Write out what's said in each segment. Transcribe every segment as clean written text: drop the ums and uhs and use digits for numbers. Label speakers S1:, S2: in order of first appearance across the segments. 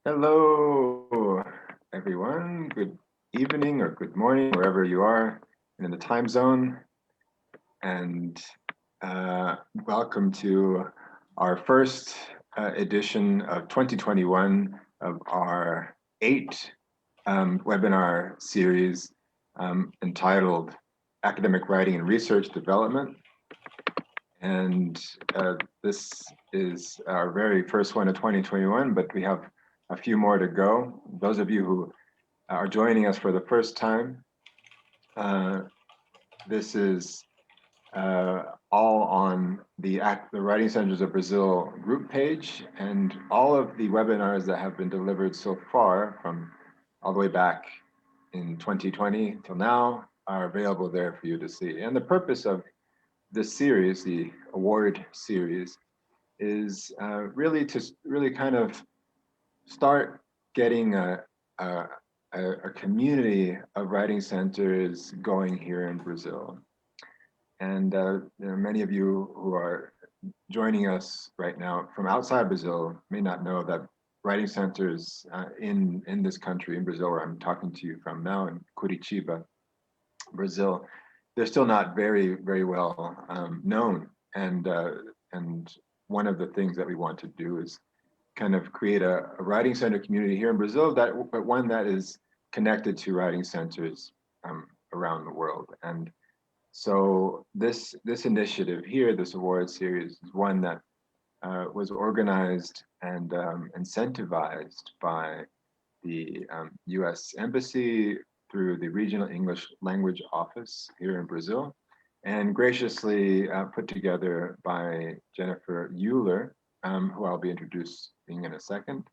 S1: Hello, everyone. Good evening or good morning, wherever you are in the time zone. And welcome to our first edition of 2021 of our 8 webinar series entitled Academic Writing and Research Development. And this is our very first one of 2021, but we have a few more to go. Those of you who are joining us for the first time, this is all on the Writing Centers of Brazil group page, and all of the webinars that have been delivered so far from all the way back in 2020 till now are available there for you to see. And the purpose of this series, the award series, is really to kind of start getting a community of writing centers going here in Brazil. And many of you who are joining us right now from outside Brazil may not know that writing centers in this country, in Brazil, where I'm talking to you from now, in Curitiba, Brazil, they're still not very, very well known. And one of the things that we want to do is kind of create a writing center community here in Brazil, but one that is connected to writing centers around the world. And so this initiative here, this award series, is one that was organized and incentivized by the US Embassy through the Regional English Language Office here in Brazil, and graciously put together by Jennifer Euler, who I'll be introducing in a second.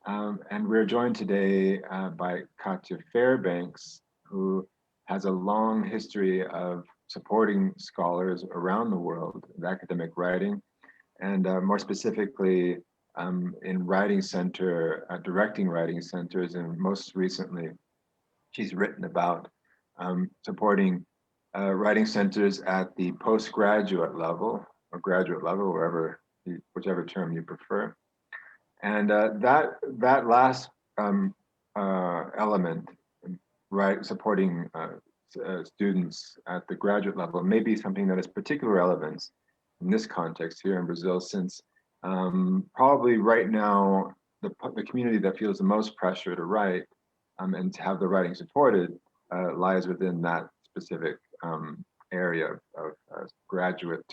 S1: And we're joined today by Katya Fairbanks, who has a long history of supporting scholars around the world in academic writing, and more specifically in writing center, directing writing centers, and most recently, she's written about supporting writing centers at the postgraduate level or graduate level, whichever term you prefer. And that last element, right, supporting students at the graduate level, may be something that is particular relevance in this context here in Brazil, since probably right now the community that feels the most pressure to write and to have the writing supported lies within that specific area of graduate,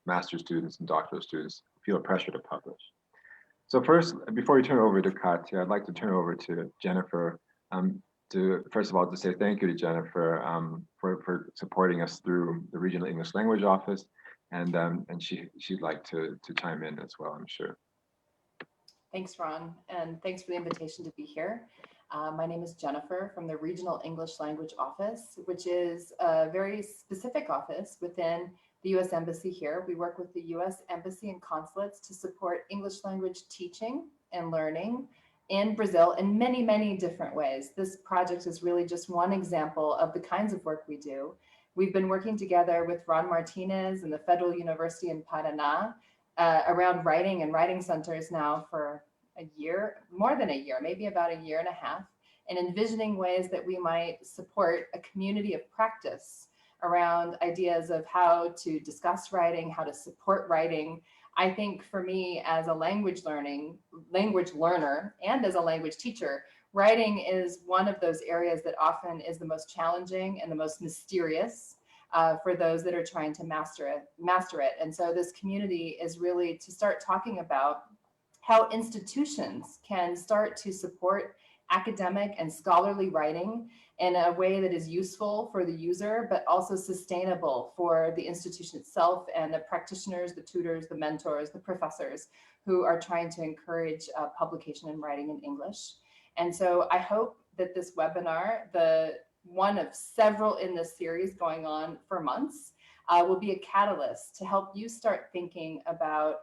S1: master's students and doctoral students who feel a pressure to publish. So first, before we turn it over to Katya, I'd like to turn it over to Jennifer to, first of all, to say thank you to Jennifer for supporting us through the Regional English Language Office, and she'd like to chime in as well, I'm sure.
S2: Thanks, Ron, and thanks for the invitation to be here. My name is Jennifer from the Regional English Language Office, which is a very specific office within the U.S. Embassy here. We work with the U.S. Embassy and consulates to support English language teaching and learning in Brazil in many, many different ways. This project is really just one example of the kinds of work we do. We've been working together with Ron Martinez and the Federal University in Paraná around writing and writing centers now for a year, more than a year, maybe about a year and a half, and envisioning ways that we might support a community of practice around ideas of how to discuss writing, how to support writing. I think for me as a language learner, and as a language teacher, writing is one of those areas that often is the most challenging and the most mysterious for those that are trying to master it. And so this community is really to start talking about how institutions can start to support academic and scholarly writing in a way that is useful for the user, but also sustainable for the institution itself and the practitioners, the tutors, the mentors, the professors who are trying to encourage publication and writing in English. And so I hope that this webinar, the one of several in this series going on for months, will be a catalyst to help you start thinking about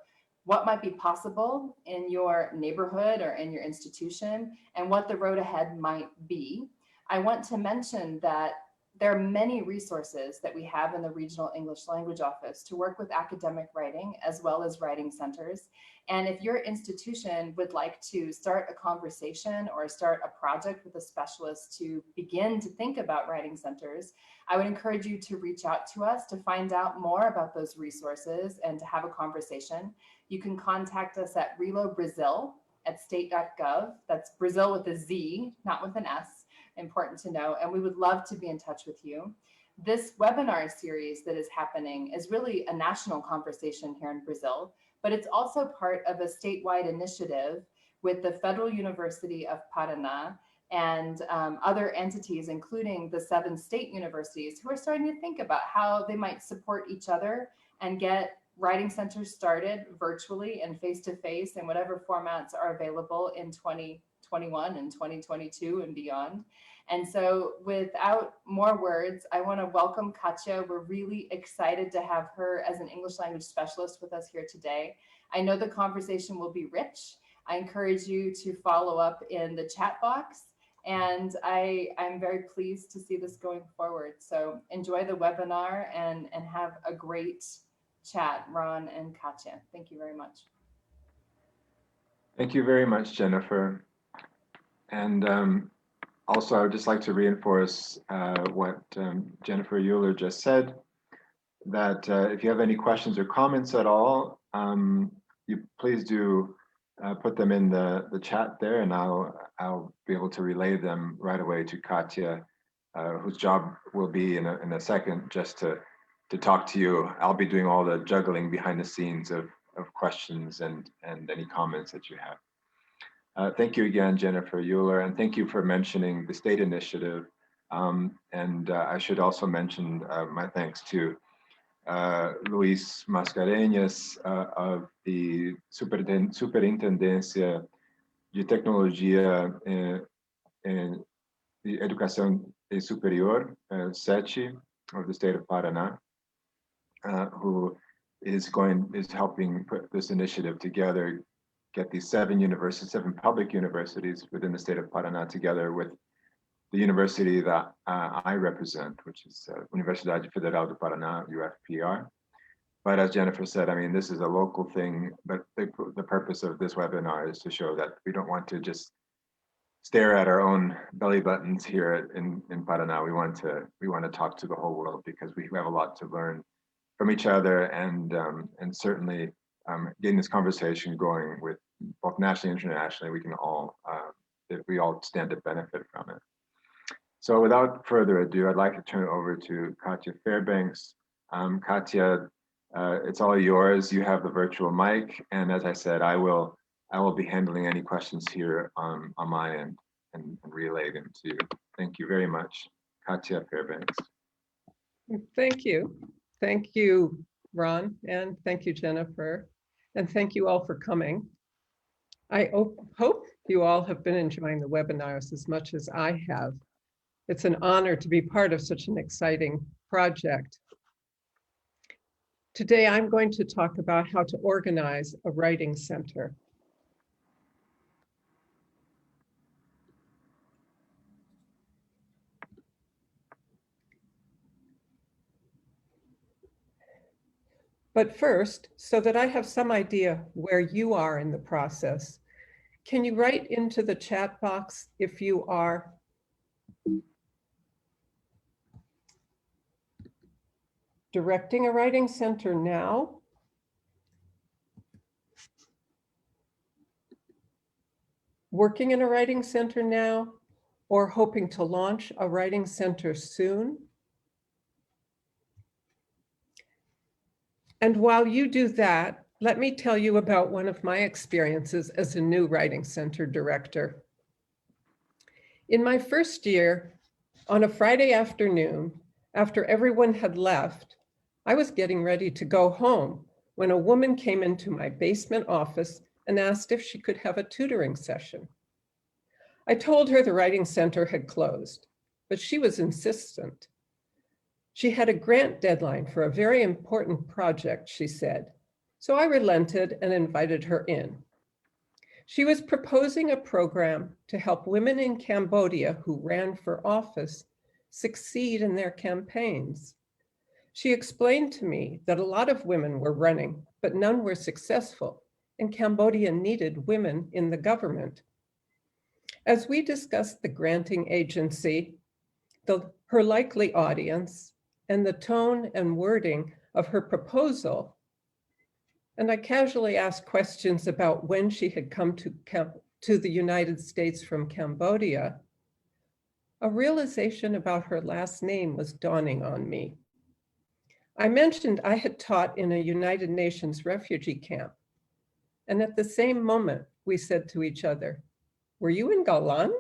S2: what might be possible in your neighborhood or in your institution and what the road ahead might be. I want to mention that there are many resources that we have in the Regional English Language Office to work with academic writing as well as writing centers. And if your institution would like to start a conversation or start a project with a specialist to begin to think about writing centers, I would encourage you to reach out to us to find out more about those resources and to have a conversation. You can contact us at relobrazil@state.gov. That's Brazil with a Z, not with an S. Important to know, and we would love to be in touch with you. This webinar series that is happening is really a national conversation here in Brazil, but it's also part of a statewide initiative with the Federal University of Paraná and other entities, including the 7 state universities, who are starting to think about how they might support each other and get writing centers started virtually and face-to-face in whatever formats are available in 2021 and 2022 and beyond. And so without more words, I want to welcome Katya. We're really excited to have her as an English language specialist with us here today. I know the conversation will be rich. I encourage you to follow up in the chat box. And I'm very pleased to see this going forward. So enjoy the webinar and have a great chat, Ron and Katya. Thank you very much.
S1: Thank you very much, Jennifer. And also, I would just like to reinforce what Jennifer Euler just said, that if you have any questions or comments at all, you please do put them in the chat there, and I'll be able to relay them right away to Katya, whose job will be in a second just to talk to you. I'll be doing all the juggling behind the scenes of questions and any comments that you have. Thank you again, Jennifer Euler, and thank you for mentioning the state initiative. I should also mention my thanks to Luis Mascarenhas of the Superintendencia de Tecnologia de Educação Superior, SETI, of the state of Paraná, who is helping put this initiative together, get these 7 public universities within the state of Paraná together with the university that I represent, which is Universidade Federal do Paraná, UFPR. But as Jennifer said, I mean, this is a local thing, but the purpose of this webinar is to show that we don't want to just stare at our own belly buttons here in Paraná. We want to talk to the whole world, because we have a lot to learn from each other, and certainly getting this conversation going with both nationally and internationally, we all stand to benefit from it. So without further ado, I'd like to turn it over to Katya Fairbanks. Katya, it's all yours. You have the virtual mic, and as I said, I will be handling any questions here on my end and relay them to you. Thank you very much, Katya Fairbanks.
S3: Thank you. Thank you, Ron, and thank you, Jennifer, and thank you all for coming. I hope you all have been enjoying the webinars as much as I have. It's an honor to be part of such an exciting project. Today, I'm going to talk about how to organize a writing center. But first, so that I have some idea where you are in the process, can you write into the chat box if you are directing a writing center now, working in a writing center now, or hoping to launch a writing center soon? And while you do that, let me tell you about one of my experiences as a new writing center director. In my first year, on a Friday afternoon, after everyone had left, I was getting ready to go home when a woman came into my basement office and asked if she could have a tutoring session. I told her the writing center had closed, but she was insistent. She had a grant deadline for a very important project, she said, so I relented and invited her in. She was proposing a program to help women in Cambodia who ran for office succeed in their campaigns. She explained to me that a lot of women were running, but none were successful, and Cambodia needed women in the government. As we discussed the granting agency, her likely audience, and the tone and wording of her proposal, and I casually asked questions about when she had come to the United States from Cambodia, a realization about her last name was dawning on me. I mentioned I had taught in a United Nations refugee camp, and at the same moment, we said to each other, "Were you in Galan?"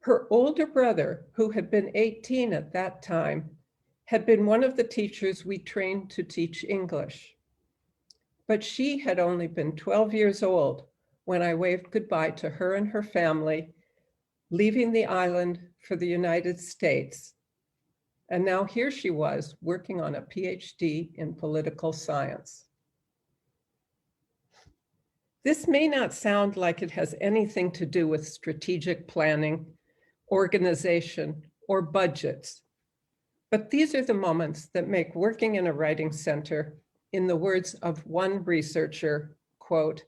S3: Her older brother, who had been 18 at that time, had been one of the teachers we trained to teach English. But she had only been 12 years old when I waved goodbye to her and her family, leaving the island for the United States. And now here she was working on a PhD in political science. This may not sound like it has anything to do with strategic planning, organization, or budgets, but these are the moments that make working in a writing center, in the words of one researcher, quote,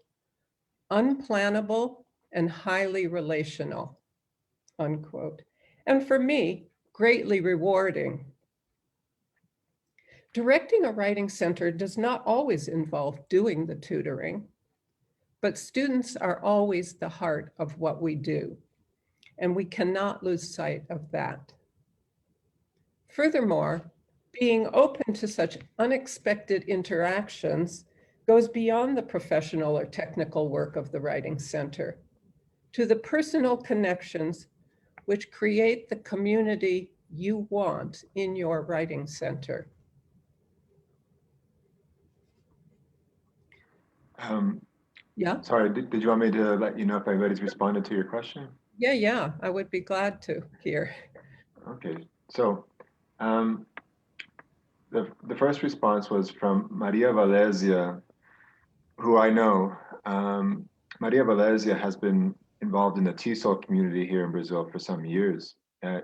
S3: unplannable and highly relational, unquote. And for me, greatly rewarding. Directing a writing center does not always involve doing the tutoring, but students are always the heart of what we do, and we cannot lose sight of that. Furthermore, being open to such unexpected interactions goes beyond the professional or technical work of the writing center to the personal connections which create the community you want in your writing center. Yeah.
S1: Sorry, did you want me to let you know if anybody's responded to your question?
S3: Yeah, I would be glad to hear.
S1: Okay, so the first response was from Maria Valesia, who I know. Maria Valesia has been involved in the TESOL community here in Brazil for some years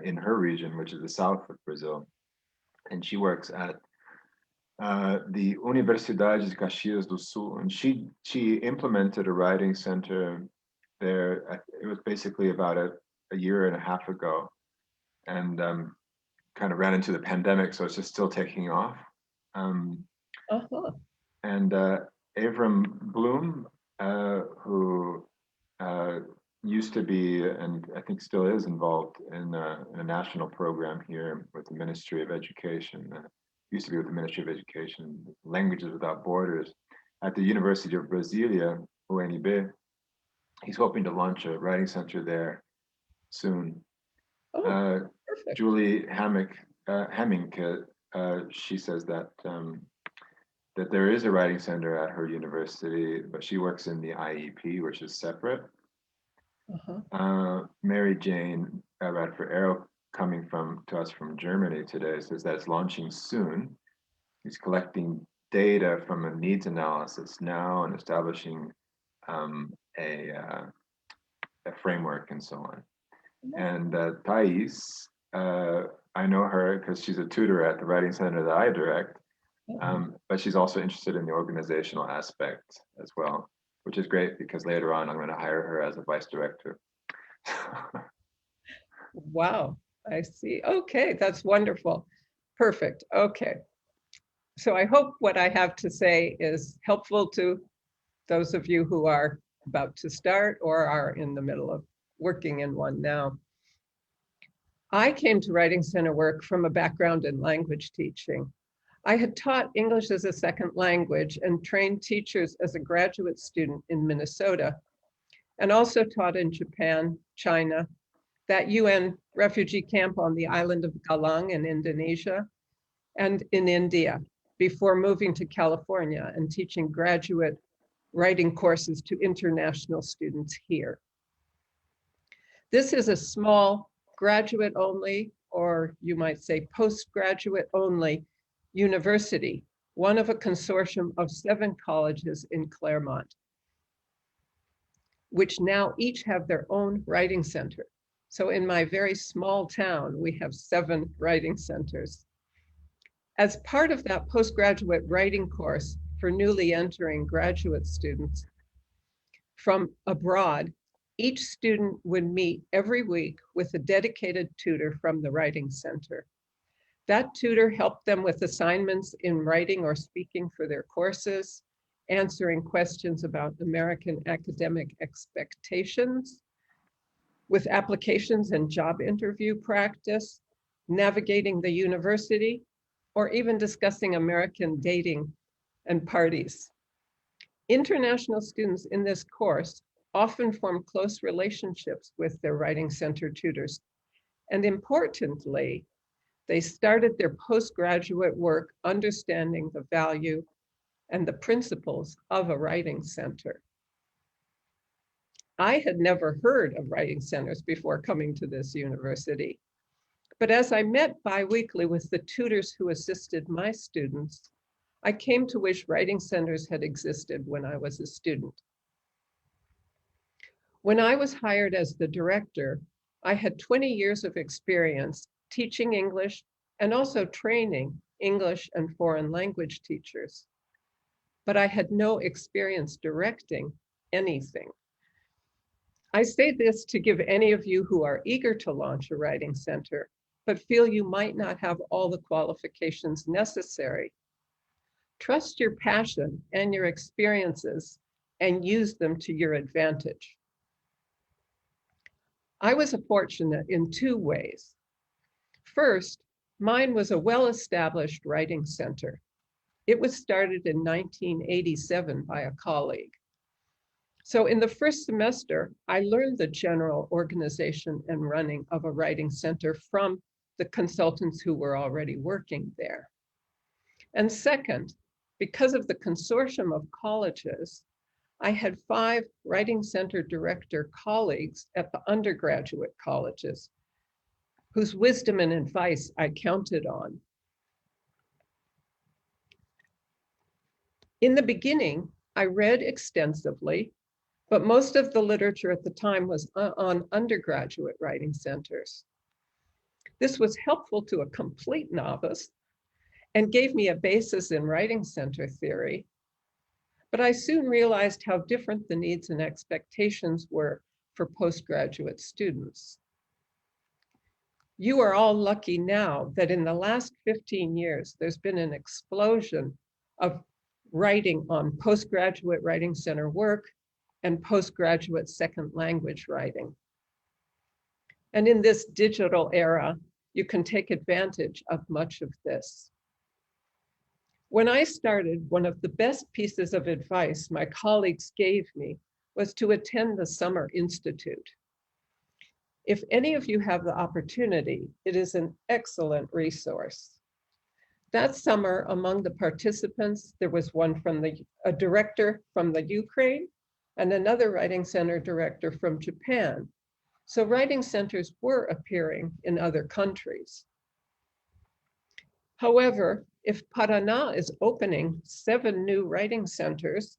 S1: in her region, which is the south of Brazil. And she works at the Universidade de Caxias do Sul, and she implemented a writing center there. It was basically about a year and a half ago, and kind of ran into the pandemic, so it's just still taking off. And Avram Bloom, who used to be, and I think still is involved in a national program here with the Ministry of Education, used to be with the Ministry of Education, Languages Without Borders, at the University of Brasilia, UNB. He's hoping to launch a writing center there soon.
S3: Perfect.
S1: Julie Hemming, she says that that there is a writing center at her university, but she works in the IEP, which is separate. Mary Jane Radford-Arrow, coming to us from Germany today, says that it's launching soon. He's collecting data from a needs analysis now and establishing a framework and so on. And Thais, I know her because she's a tutor at the writing center that I direct, but she's also interested in the organizational aspect as well, which is great because later on I'm going to hire her as a vice director.
S3: Wow, I see. Okay, that's wonderful. Perfect. Okay. So I hope what I have to say is helpful to those of you who are about to start or are in the middle of working in one now. I came to Writing Center work from a background in language teaching. I had taught English as a second language and trained teachers as a graduate student in Minnesota, and also taught in Japan, China, that UN refugee camp on the island of Galang in Indonesia, and in India, before moving to California and teaching graduate writing courses to international students here. This is a small graduate only, or you might say postgraduate only university, one of a consortium of 7 colleges in Claremont, which now each have their own writing center. So in my very small town, we have 7 writing centers. As part of that postgraduate writing course for newly entering graduate students from abroad, each student would meet every week with a dedicated tutor from the writing center. That tutor helped them with assignments in writing or speaking for their courses, answering questions about American academic expectations, with applications and job interview practice, navigating the university, or even discussing American dating and parties. International students in this course often form close relationships with their writing center tutors. And importantly, they started their postgraduate work understanding the value and the principles of a writing center. I had never heard of writing centers before coming to this university. But as I met biweekly with the tutors who assisted my students, I came to wish writing centers had existed when I was a student. When I was hired as the director, I had 20 years of experience teaching English and also training English and foreign language teachers. But I had no experience directing anything. I say this to give any of you who are eager to launch a writing center, but feel you might not have all the qualifications necessary. Trust your passion and your experiences and use them to your advantage. I was fortunate in 2 ways. First, mine was a well-established writing center. It was started in 1987 by a colleague. So in the first semester, I learned the general organization and running of a writing center from the consultants who were already working there. And second, because of the consortium of colleges, I had 5 writing center director colleagues at the undergraduate colleges whose wisdom and advice I counted on. In the beginning, I read extensively, but most of the literature at the time was on undergraduate writing centers. This was helpful to a complete novice and gave me a basis in writing center theory. But I soon realized how different the needs and expectations were for postgraduate students. You are all lucky now that in the last 15 years, there's been an explosion of writing on postgraduate writing center work and postgraduate second language writing. And in this digital era, you can take advantage of much of this. When I started, one of the best pieces of advice my colleagues gave me was to attend the Summer Institute. If any of you have the opportunity, it is an excellent resource. That summer, among the participants, there was a director from the Ukraine and another writing center director from Japan. So writing centers were appearing in other countries. However, if Paraná is opening 7 new writing centers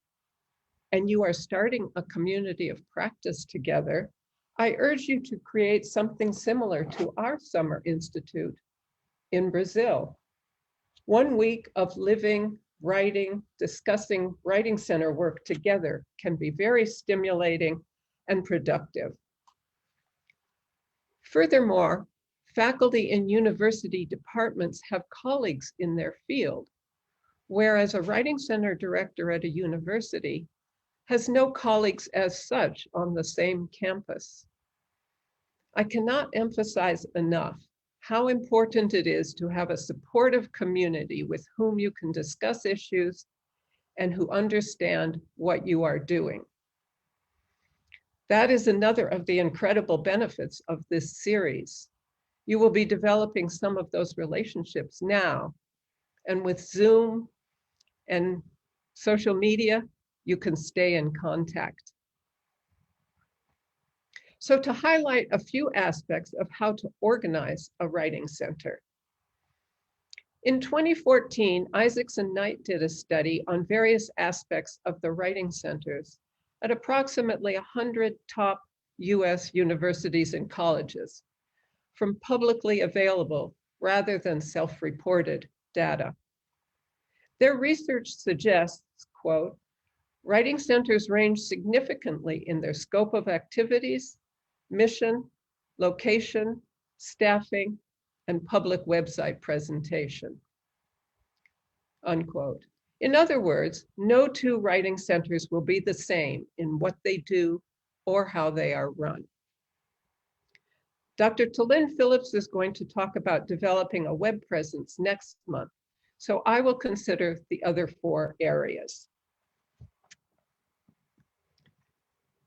S3: and you are starting a community of practice together, I urge you to create something similar to our Summer Institute in Brazil. 1 week of living, writing, discussing writing center work together can be very stimulating and productive. Furthermore, faculty in university departments have colleagues in their field, whereas a writing center director at a university has no colleagues as such on the same campus. I cannot emphasize enough how important it is to have a supportive community with whom you can discuss issues and who understand what you are doing. That is another of the incredible benefits of this series. You will be developing some of those relationships now, and with Zoom and social media, you can stay in contact. So to highlight a few aspects of how to organize a writing center. In 2014, Isaacs and Knight did a study on various aspects of the writing centers at approximately 100 top US universities and colleges from publicly available rather than self-reported data. Their research suggests, quote, writing centers range significantly in their scope of activities, mission, location, staffing, and public website presentation, unquote. In other words, no two writing centers will be the same in what they do or how they are run. Dr. Talyn Phillips is going to talk about developing a web presence next month, so I will consider the other 4 areas.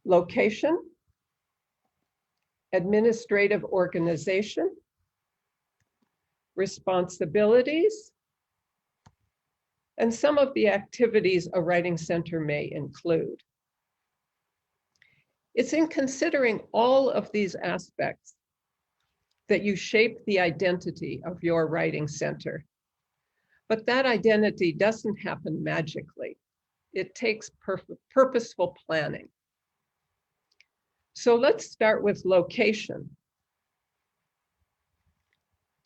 S3: Location, administrative organization, responsibilities, and some of the activities a writing center may include. It's in considering all of these aspects that you shape the identity of your writing center. But that identity doesn't happen magically. It takes purposeful planning. So let's start with location.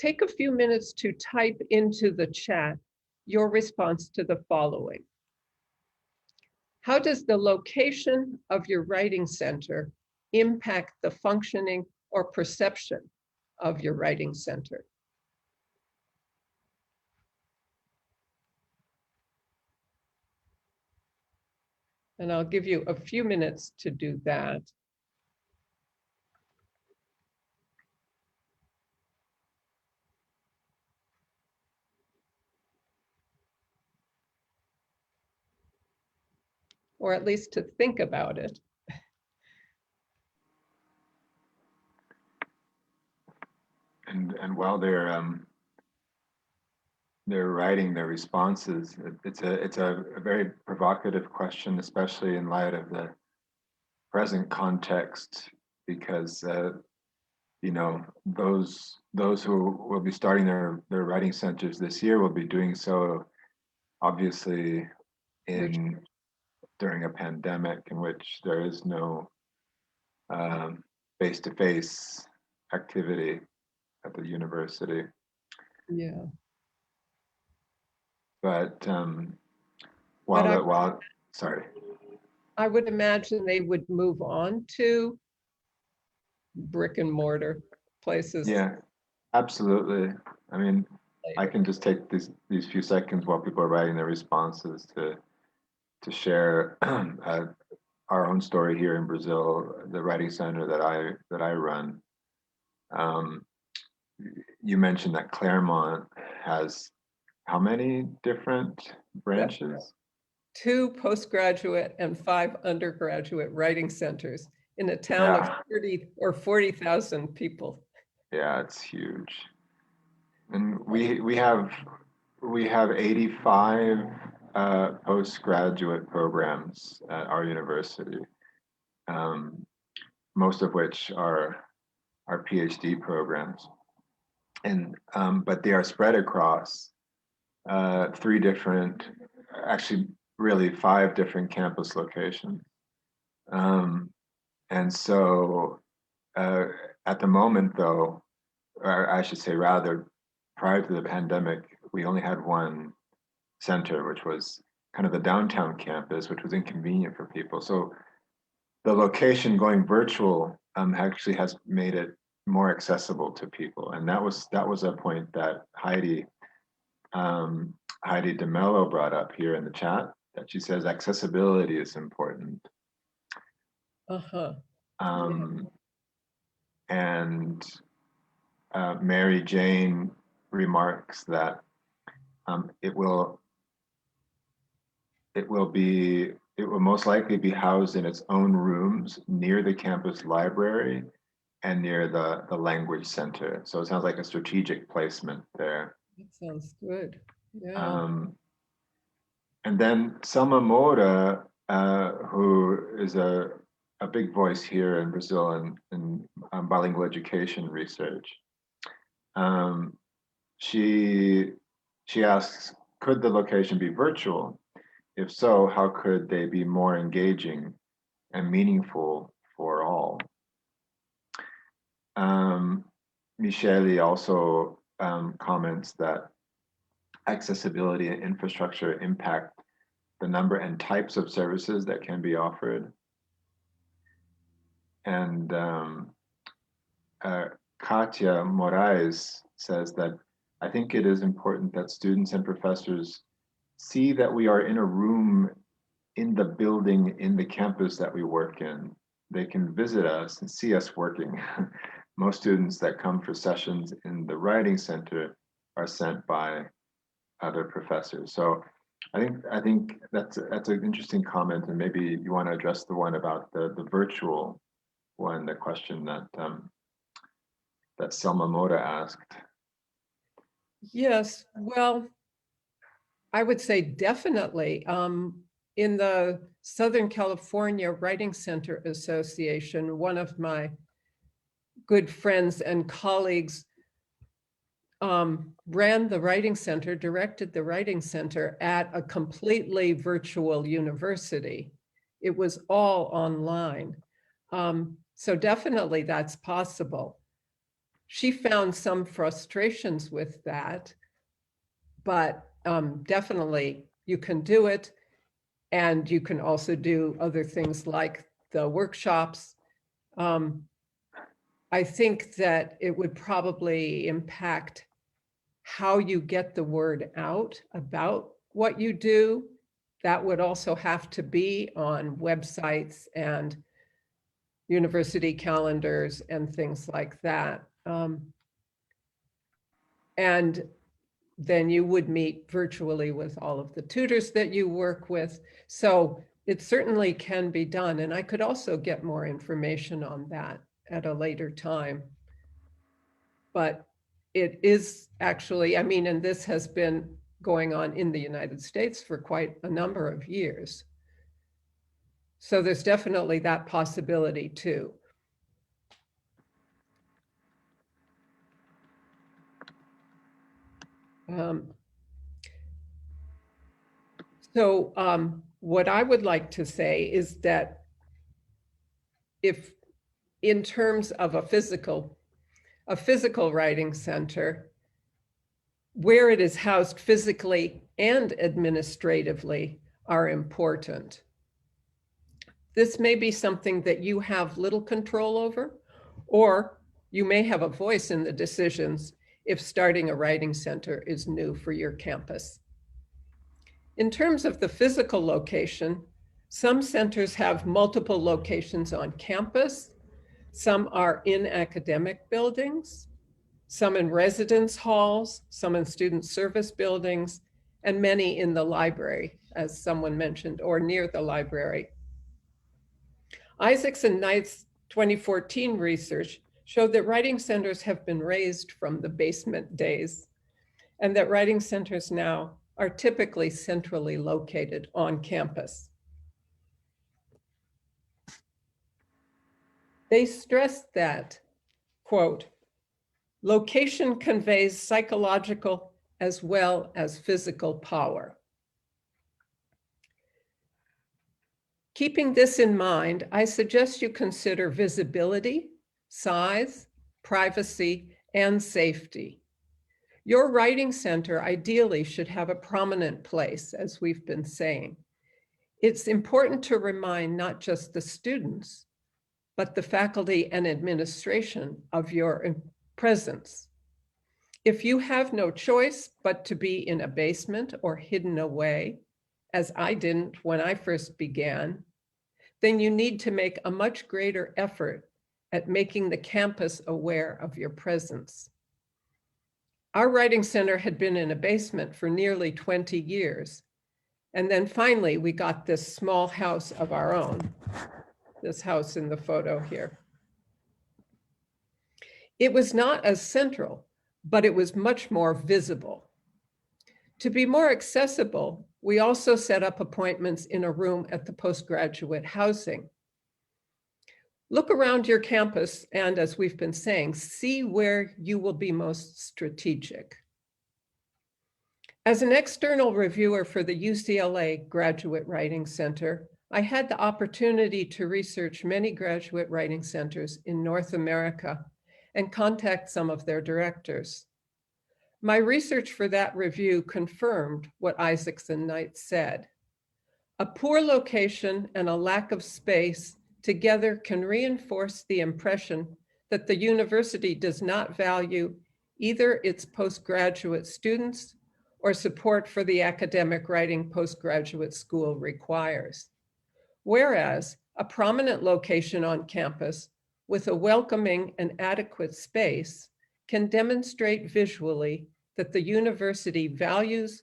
S3: Take a few minutes to type into the chat your response to the following. How does the location of your writing center impact the functioning or perception of your writing center? And I'll give you a few minutes to do that. Or at least to think about it.
S1: And while they're writing their responses, it's a very provocative question, especially in light of the present context, because you know, those who will be starting their writing centers this year will be doing so obviously during a pandemic in which there is no face-to-face activity at the university.
S3: Yeah.
S1: But sorry.
S3: I would imagine they would move on to brick and mortar places.
S1: Yeah, absolutely. I mean, I can just take these few seconds while people are writing their responses to share our own story here in Brazil, the writing center that I run. You mentioned that Claremont has how many different branches?
S3: 2 postgraduate and 5 undergraduate writing centers in a town of 30 or 40,000 people.
S1: Yeah, it's huge. And we have 85 postgraduate programs at our university, most of which are PhD programs, and but they are spread across 3 different, actually really 5 different campus locations. And so at the moment though, or I should say rather, prior to the pandemic, we only had 1 center, which was kind of the downtown campus, which was inconvenient for people. So the location going virtual actually has made it more accessible to people. And that was a point that Heidi DeMello brought up here in the chat, that she says accessibility is important. And Mary Jane remarks that it will most likely be housed in its own rooms near the campus library and near the language center. So it sounds like a strategic placement there.
S3: That sounds good. Yeah.
S1: And then Selma Moura, who is a big voice here in Brazil in bilingual education research. She asks, could the location be virtual? If so, how could they be more engaging and meaningful for all? Michele also comments that accessibility and infrastructure impact the number and types of services that can be offered. And Katya Moraes says that I think it is important that students and professors see that we are in a room in the building, in the campus that we work in. They can visit us and see us working. Most students that come for sessions in the Writing Center are sent by other professors. So I think that's an interesting comment, and maybe you want to address the one about the virtual one, the question that that Selma Mota asked.
S3: Yes, well, I would say definitely. In the Southern California Writing Center Association, one of my good friends and colleagues ran the Writing Center, directed the Writing Center at a completely virtual university. It was all online. So definitely that's possible. She found some frustrations with that, but definitely you can do it. And you can also do other things like the workshops. I think that it would probably impact how you get the word out about what you do. That would also have to be on websites and university calendars and things like that. And then you would meet virtually with all of the tutors that you work with. So it certainly can be done. And I could also get more information on that at a later time. But it is actually, I mean, and this has been going on in the United States for quite a number of years. So there's definitely that possibility too. What I would like to say is that if in terms of a physical writing center, where it is housed physically and administratively are important. This may be something that you have little control over, or you may have a voice in the decisions if starting a writing center is new for your campus. In terms of the physical location, some centers have multiple locations on campus. Some are in academic buildings, some in residence halls, some in student service buildings, and many in the library, as someone mentioned, or near the library. Isaacs and Knight's 2014 research showed that writing centers have been raised from the basement days, and that writing centers now are typically centrally located on campus. They stressed that, quote, location conveys psychological as well as physical power. Keeping this in mind, I suggest you consider visibility, size, privacy, and safety. Your writing center ideally should have a prominent place, as we've been saying. It's important to remind not just the students, but the faculty and administration of your presence. If you have no choice but to be in a basement or hidden away, as I didn't when I first began, then you need to make a much greater effort at making the campus aware of your presence. Our writing center had been in a basement for nearly 20 years. And then finally, we got this small house of our own, this house in the photo here. It was not as central, but it was much more visible. To be more accessible, we also set up appointments in a room at the postgraduate housing. Look around your campus and, as we've been saying, see where you will be most strategic. As an external reviewer for the UCLA Graduate Writing Center, I had the opportunity to research many graduate writing centers in North America and contact some of their directors. My research for that review confirmed what Isaacson Knight said. A poor location and a lack of space together can reinforce the impression that the university does not value either its postgraduate students or support for the academic writing postgraduate school requires. Whereas a prominent location on campus with a welcoming and adequate space can demonstrate visually that the university values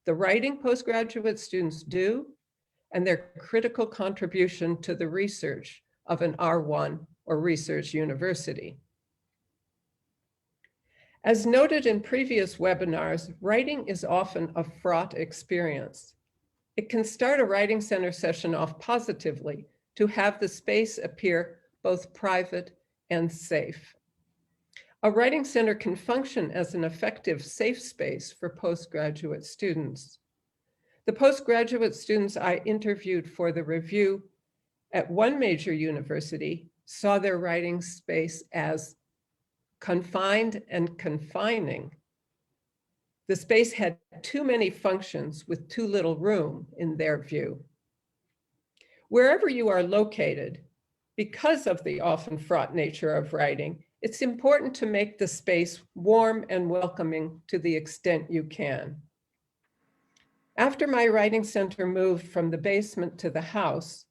S3: the writing postgraduate students do and their critical contribution to the research of an R1 or research university. As noted in previous webinars, writing is often a fraught experience. It can start a writing center session off positively to have the space appear both private and safe. A writing center can function as an effective safe space for postgraduate students. The postgraduate students I interviewed for the review at one major university saw their writing space as confined and confining. The space had too many functions with too little room in their view. Wherever you are located, because of the often fraught nature of writing, it's important to make the space warm and welcoming to the extent you can. After my writing center moved from the basement to the house,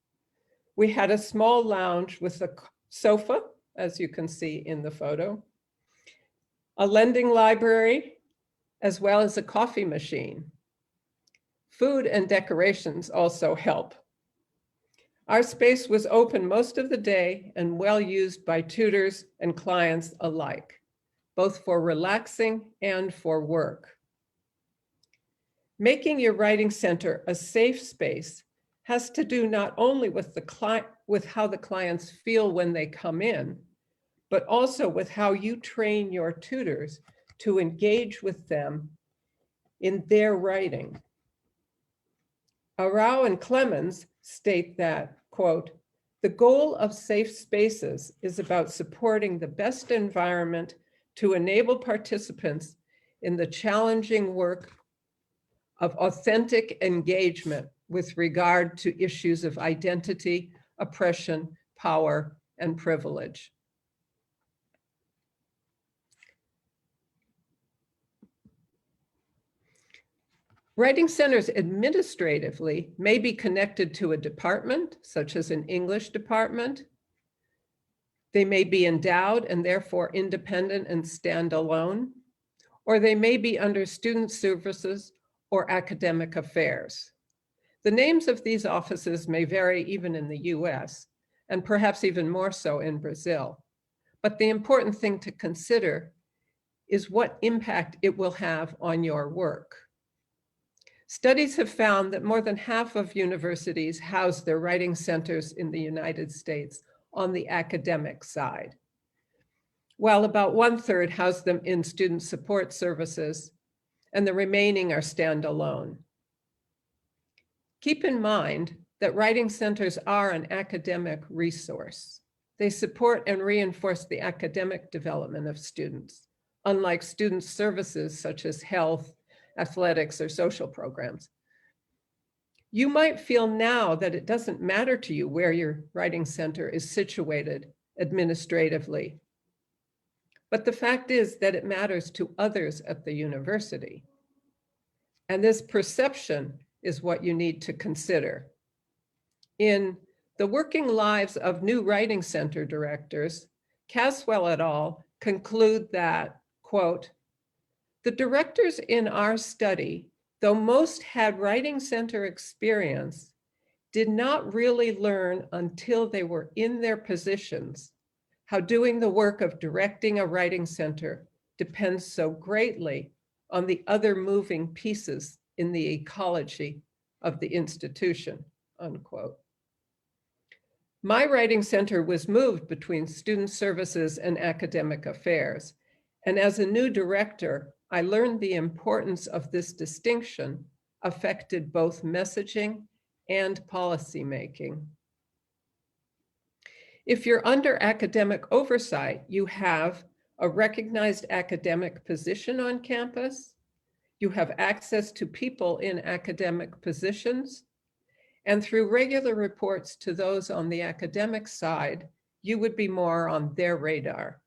S3: we had a small lounge with a sofa, as you can see in the photo, a lending library, as well as a coffee machine. Food and decorations also help. Our space was open most of the day and well used by tutors and clients alike, both for relaxing and for work. Making your writing center a safe space has to do not only with how the clients feel when they come in, but also with how you train your tutors to engage with them in their writing. Arau and Clemens state that, quote, "The goal of safe spaces is about supporting the best environment to enable participants in the challenging work of authentic engagement with regard to issues of identity, oppression, power, and privilege." Writing centers administratively may be connected to a department, such as an English department. They may be endowed and therefore independent and standalone, or they may be under student services or academic affairs. The names of these offices may vary even in the US, and perhaps even more so in Brazil. But the important thing to consider is what impact it will have on your work. Studies have found that more than half of universities house their writing centers in the United States on the academic side, while about 1/3 house them in student support services, and the remaining are standalone. Keep in mind that writing centers are an academic resource. They support and reinforce the academic development of students, unlike student services such as health, athletics, or social programs. You might feel now that it doesn't matter to you where your writing center is situated administratively. But the fact is that it matters to others at the university. And this perception is what you need to consider. In The Working Lives of New Writing Center Directors, Caswell et al. Conclude that, quote, "The directors in our study, though most had writing center experience, did not really learn until they were in their positions how doing the work of directing a writing center depends so greatly on the other moving pieces in the ecology of the institution," unquote. My writing center was moved between student services and academic affairs. And as a new director, I learned the importance of this distinction affected both messaging and policymaking. If you're under academic oversight, you have a recognized academic position on campus, you have access to people in academic positions, and through regular reports to those on the academic side, you would be more on their radar.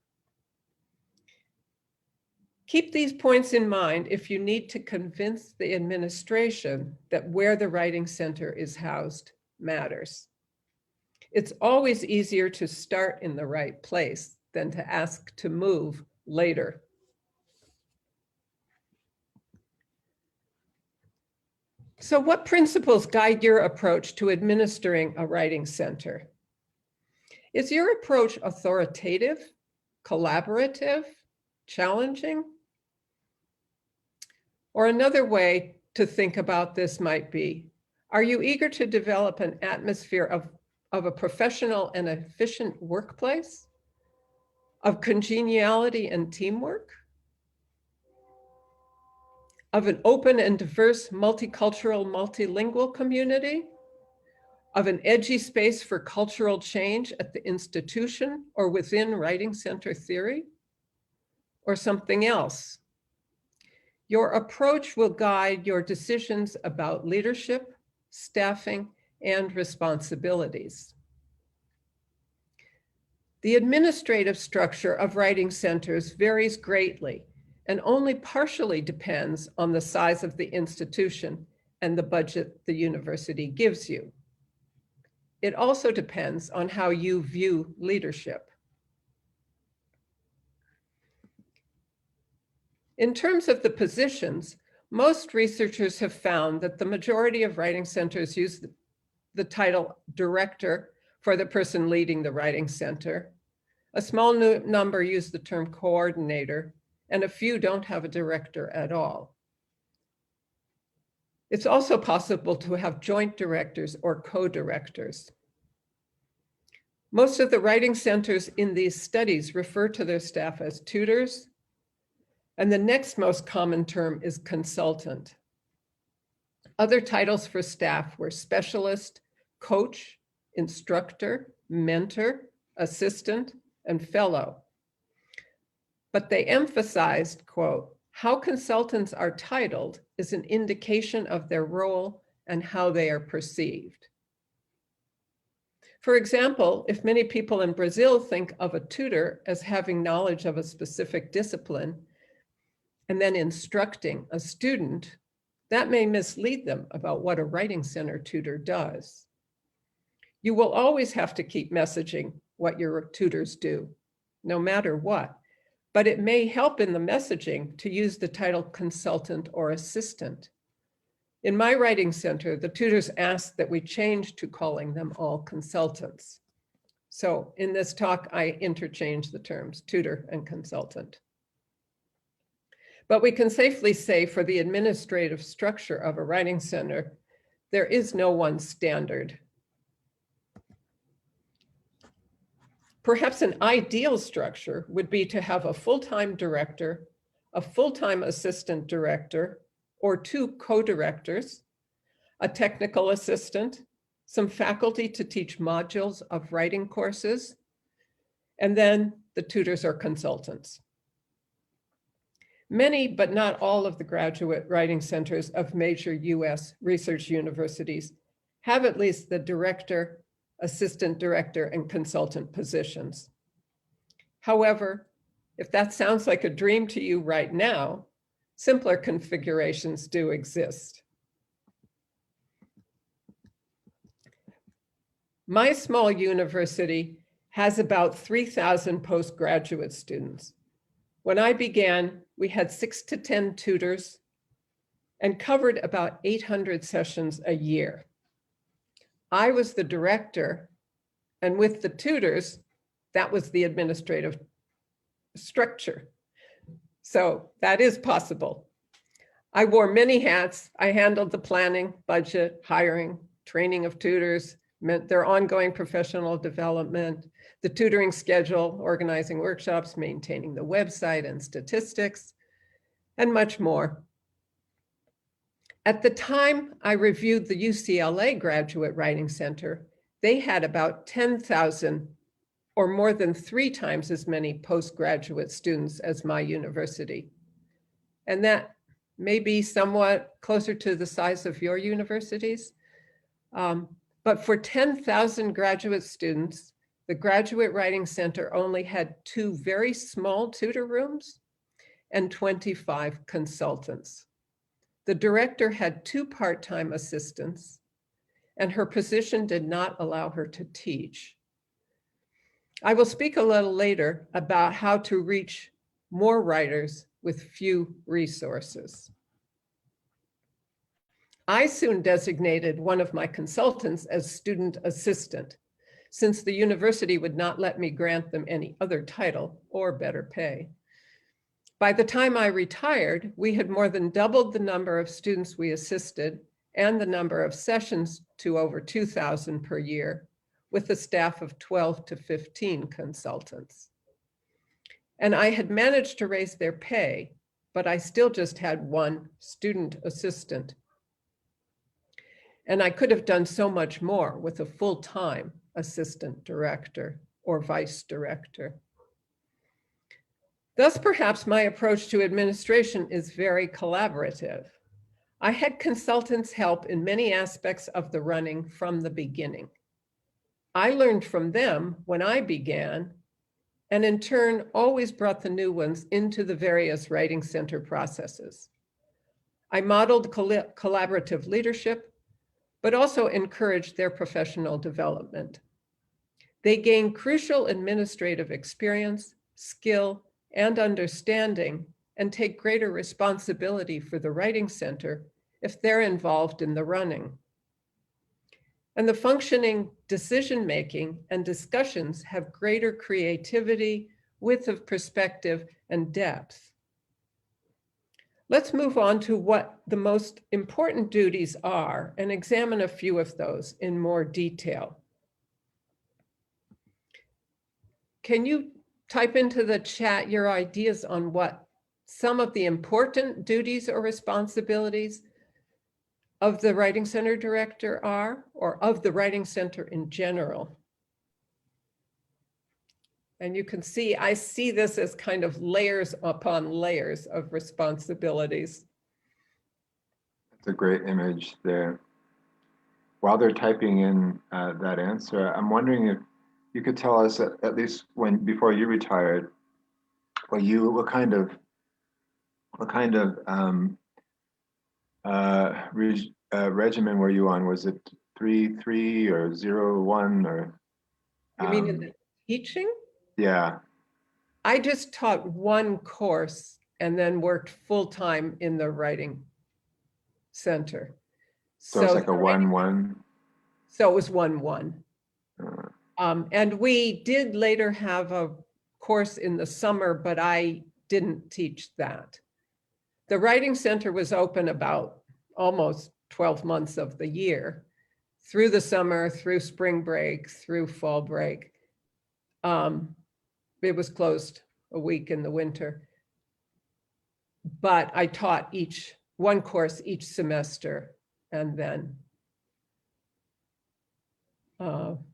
S3: Keep these points in mind if you need to convince the administration that where the Writing Center is housed matters. It's always easier to start in the right place than to ask to move later. So what principles guide your approach to administering a writing center? Is your approach authoritative, collaborative, challenging? Or another way to think about this might be, are you eager to develop an atmosphere of a professional and efficient workplace, of congeniality and teamwork, of an open and diverse multicultural, multilingual community, of an edgy space for cultural change at the institution or within writing center theory, or something else? Your approach will guide your decisions about leadership, staffing, and responsibilities. The administrative structure of writing centers varies greatly and only partially depends on the size of the institution and the budget the university gives you. It also depends on how you view leadership. In terms of the positions, most researchers have found that the majority of writing centers use the title director for the person leading the writing center. A small number use the term coordinator, and a few don't have a director at all. It's also possible to have joint directors or co-directors. Most of the writing centers in these studies refer to their staff as tutors, and the next most common term is consultant. Other titles for staff were specialist, coach, instructor, mentor, assistant, and fellow. But they emphasized, quote, how consultants are titled is an indication of their role and how they are perceived. For example, if many people in Brazil think of a tutor as having knowledge of a specific discipline and then instructing a student, that may mislead them about what a writing center tutor does. You will always have to keep messaging what your tutors do, no matter what, but it may help in the messaging to use the title consultant or assistant. In my writing center, the tutors asked that we change to calling them all consultants. So in this talk, I interchange the terms tutor and consultant. But we can safely say for the administrative structure of a writing center, there is no one standard. Perhaps an ideal structure would be to have a full-time director, a full-time assistant director, or two co-directors, a technical assistant, some faculty to teach modules of writing courses, and then the tutors or consultants. Many, but not all of the graduate writing centers of major US research universities have at least the director, assistant director, and consultant positions. However, if that sounds like a dream to you right now, simpler configurations do exist. My small university has about 3,000 postgraduate students. When I began, we had 6 to 10 tutors and covered about 800 sessions a year. I was the director, and with the tutors, that was the administrative structure. So that is possible. I wore many hats. I handled the planning, budget, hiring, training of tutors, meant their ongoing professional development, the tutoring schedule, organizing workshops, maintaining the website and statistics, and much more. At the time I reviewed the UCLA Graduate Writing Center, they had about 10,000 or more than 3 times as many postgraduate students as my university. And that may be somewhat closer to the size of your universities. But for 10,000 graduate students, the Graduate Writing Center only had 2 very small tutor rooms and 25 consultants. The director had 2 part-time assistants, and her position did not allow her to teach. I will speak a little later about how to reach more writers with few resources. I soon designated one of my consultants as student assistant, since the university would not let me grant them any other title or better pay. By the time I retired, we had more than doubled the number of students we assisted and the number of sessions to over 2,000 per year, with a staff of 12 to 15 consultants. And I had managed to raise their pay, but I still just had 1 student assistant. And I could have done so much more with a full-time assistant director or vice director. Thus, perhaps my approach to administration is very collaborative. I had consultants help in many aspects of the running from the beginning. I learned from them when I began, and in turn always brought the new ones into the various writing center processes. I modeled collaborative leadership, but also encouraged their professional development. They gain crucial administrative experience, skill, and understanding, and take greater responsibility for the writing center if they're involved in the running. And the functioning decision-making and discussions have greater creativity, width of perspective, and depth. Let's move on to what the most important duties are and examine a few of those in more detail. Can you type into the chat your ideas on what some of the important duties or responsibilities of the Writing Center director are, or of the Writing Center in general? And you can see, I see this as kind of layers upon layers of responsibilities.
S1: That's a great image there. While they're typing in that answer, I'm wondering if you could tell us, at least before you retired, what kind of regimen were you on? Was it 3-3 or 0-1 or?
S3: You mean in the teaching?
S1: Yeah.
S3: I just taught 1 course and then worked full-time in the writing center.
S1: So it's like a 1-1.
S3: So it was 1-1. And we did later have a course in the summer, but I didn't teach that. The Writing Center was open about almost 12 months of the year, through the summer, through spring break, through fall break. It was closed a week in the winter. But I taught 1 course each semester, and then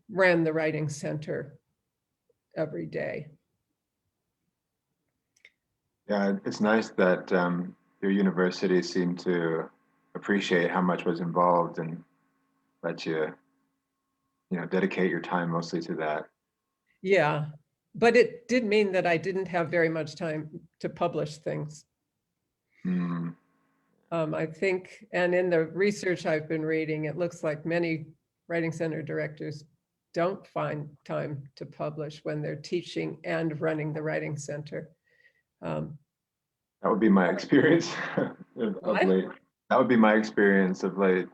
S3: ran the Writing Center every day.
S1: Yeah, it's nice that your university seemed to appreciate how much was involved and let you, dedicate your time mostly to that.
S3: Yeah, but it did mean that I didn't have very much time to publish things.
S1: Mm.
S3: I think, and in the research I've been reading, it looks like many Writing Center directors don't find time to publish when they're teaching and running the Writing Center.
S1: That would be my experience of late. That would be my experience of late.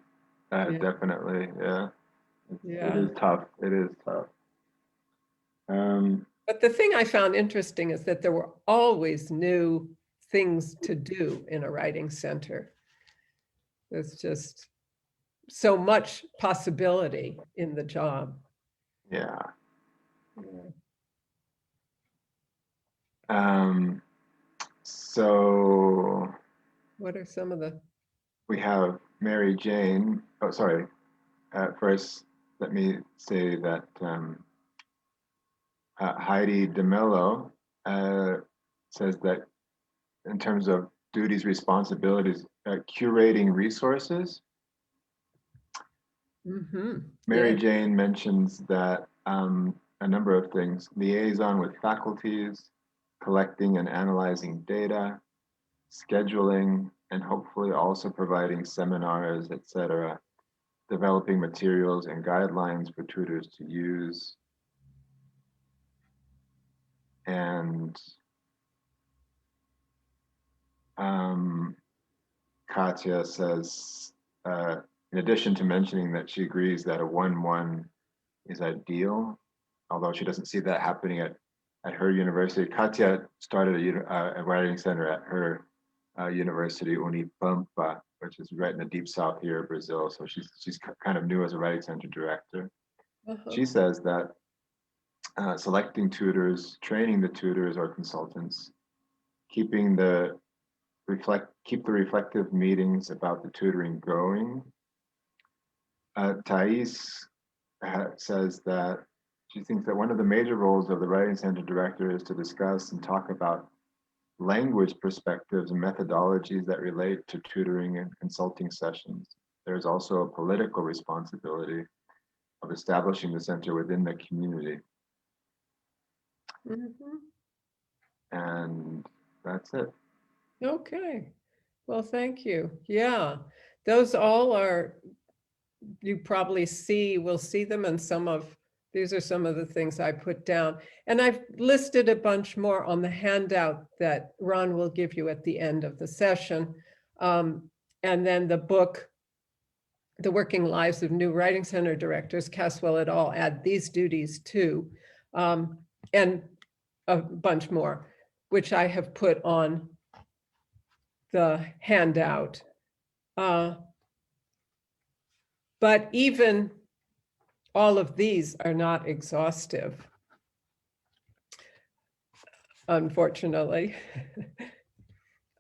S3: Yeah.
S1: Definitely, yeah.
S3: Yeah.
S1: It is tough. It is tough.
S3: But the thing I found interesting is that there were always new things to do in a writing center. There's just so much possibility in the job.
S1: Yeah. So
S3: what are some of the?
S1: We have Mary Jane. Oh, sorry. First, let me say that Heidi DeMello says that in terms of duties, responsibilities, curating resources. Mary
S3: Yeah.
S1: Jane mentions that a number of things: liaison with faculties, collecting and analyzing data, scheduling, and hopefully also providing seminars, etc., developing materials and guidelines for tutors to use. And Katya says, in addition to mentioning that she agrees that a 1-1 is ideal, although she doesn't see that happening at her university. Katya started a writing center at her university, Unipampa, which is right in the deep south here of Brazil. So she's kind of new as a writing center director. She says that selecting tutors, training the tutors or consultants, keep the reflective meetings about the tutoring going. Thais says that she thinks that one of the major roles of the Writing Center director is to discuss and talk about language perspectives and methodologies that relate to tutoring and consulting sessions. There's also a political responsibility of establishing the center within the community. And that's it.
S3: Okay. Well, thank you. Yeah, those all are, you probably will see them, and these are some of the things I put down. And I've listed a bunch more on the handout that Ron will give you at the end of the session. And then the book, The Working Lives of New Writing Center Directors, Caswell et al. Add these duties too, and a bunch more, which I have put on the handout. But even all of these are not exhaustive, unfortunately.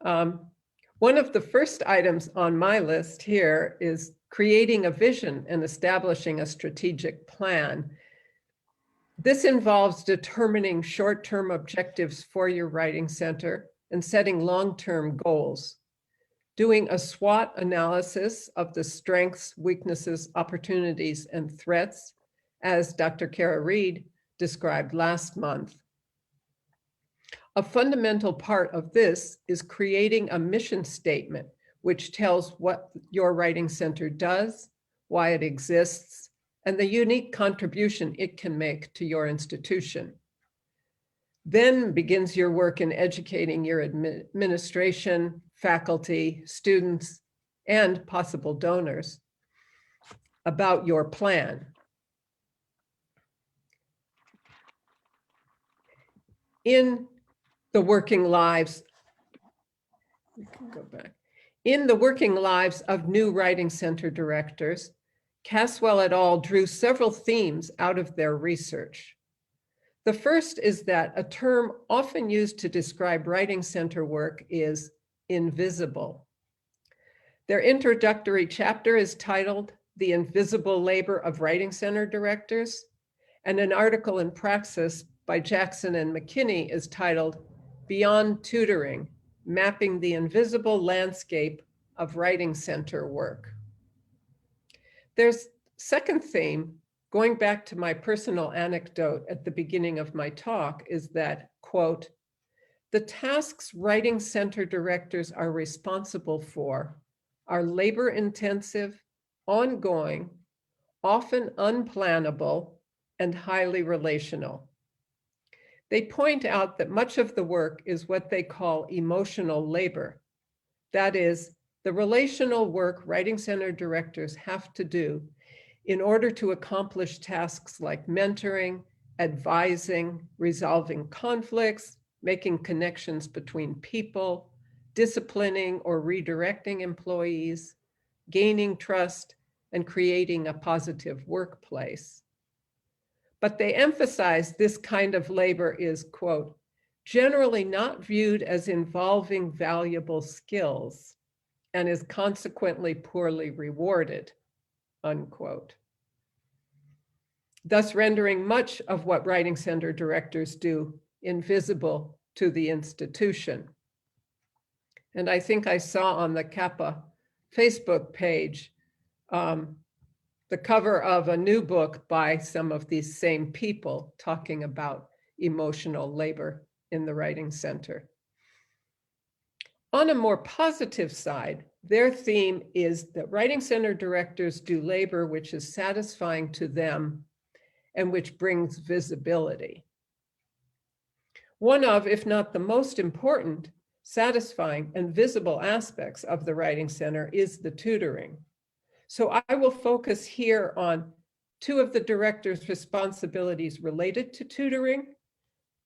S3: One of the first items on my list here is creating a vision and establishing a strategic plan. This involves determining short-term objectives for your writing center and setting long-term goals, doing a SWOT analysis of the strengths, weaknesses, opportunities, and threats, as Dr. Kara Reed described last month. A fundamental part of this is creating a mission statement, which tells what your writing center does, why it exists, and the unique contribution it can make to your institution. Then begins your work in educating your administration, faculty, students, and possible donors about your plan. In the working lives, we can go back. In the working lives of new writing center directors, Caswell et al. Drew several themes out of their research. The first is that a term often used to describe writing center work is invisible. Their introductory chapter is titled The Invisible Labor of Writing Center Directors, and an article in Praxis by Jackson and McKinney is titled Beyond Tutoring, Mapping the Invisible Landscape of Writing Center Work. There's second theme, going back to my personal anecdote at the beginning of my talk, is that, quote, the tasks writing center directors are responsible for are labor-intensive, ongoing, often unplannable, and highly relational. They point out that much of the work is what they call emotional labor. That is, the relational work writing center directors have to do in order to accomplish tasks like mentoring, advising, resolving conflicts, making connections between people, disciplining or redirecting employees, gaining trust, and creating a positive workplace. But they emphasize this kind of labor is, quote, generally not viewed as involving valuable skills and is consequently poorly rewarded, unquote. thus rendering much of what Writing Center directors do invisible to the institution. And I think I saw on the Kappa Facebook page the cover of a new book by some of these same people talking about emotional labor in the Writing Center. On a more positive side, their theme is that Writing Center directors do labor which is satisfying to them and which brings visibility. One of, if not the most important, satisfying and visible aspects of the Writing Center is the tutoring. So I will focus here on two of the director's responsibilities related to tutoring,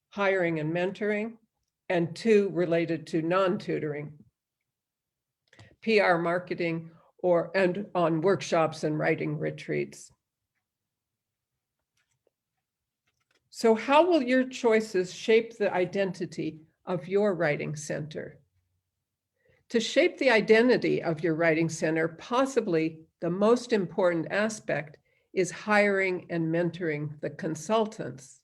S3: hiring and mentoring, and two related to non-tutoring, PR marketing, and on workshops and writing retreats. So how will your choices shape the identity of your Writing Center? To shape the identity of your Writing Center, possibly the most important aspect is hiring and mentoring the consultants.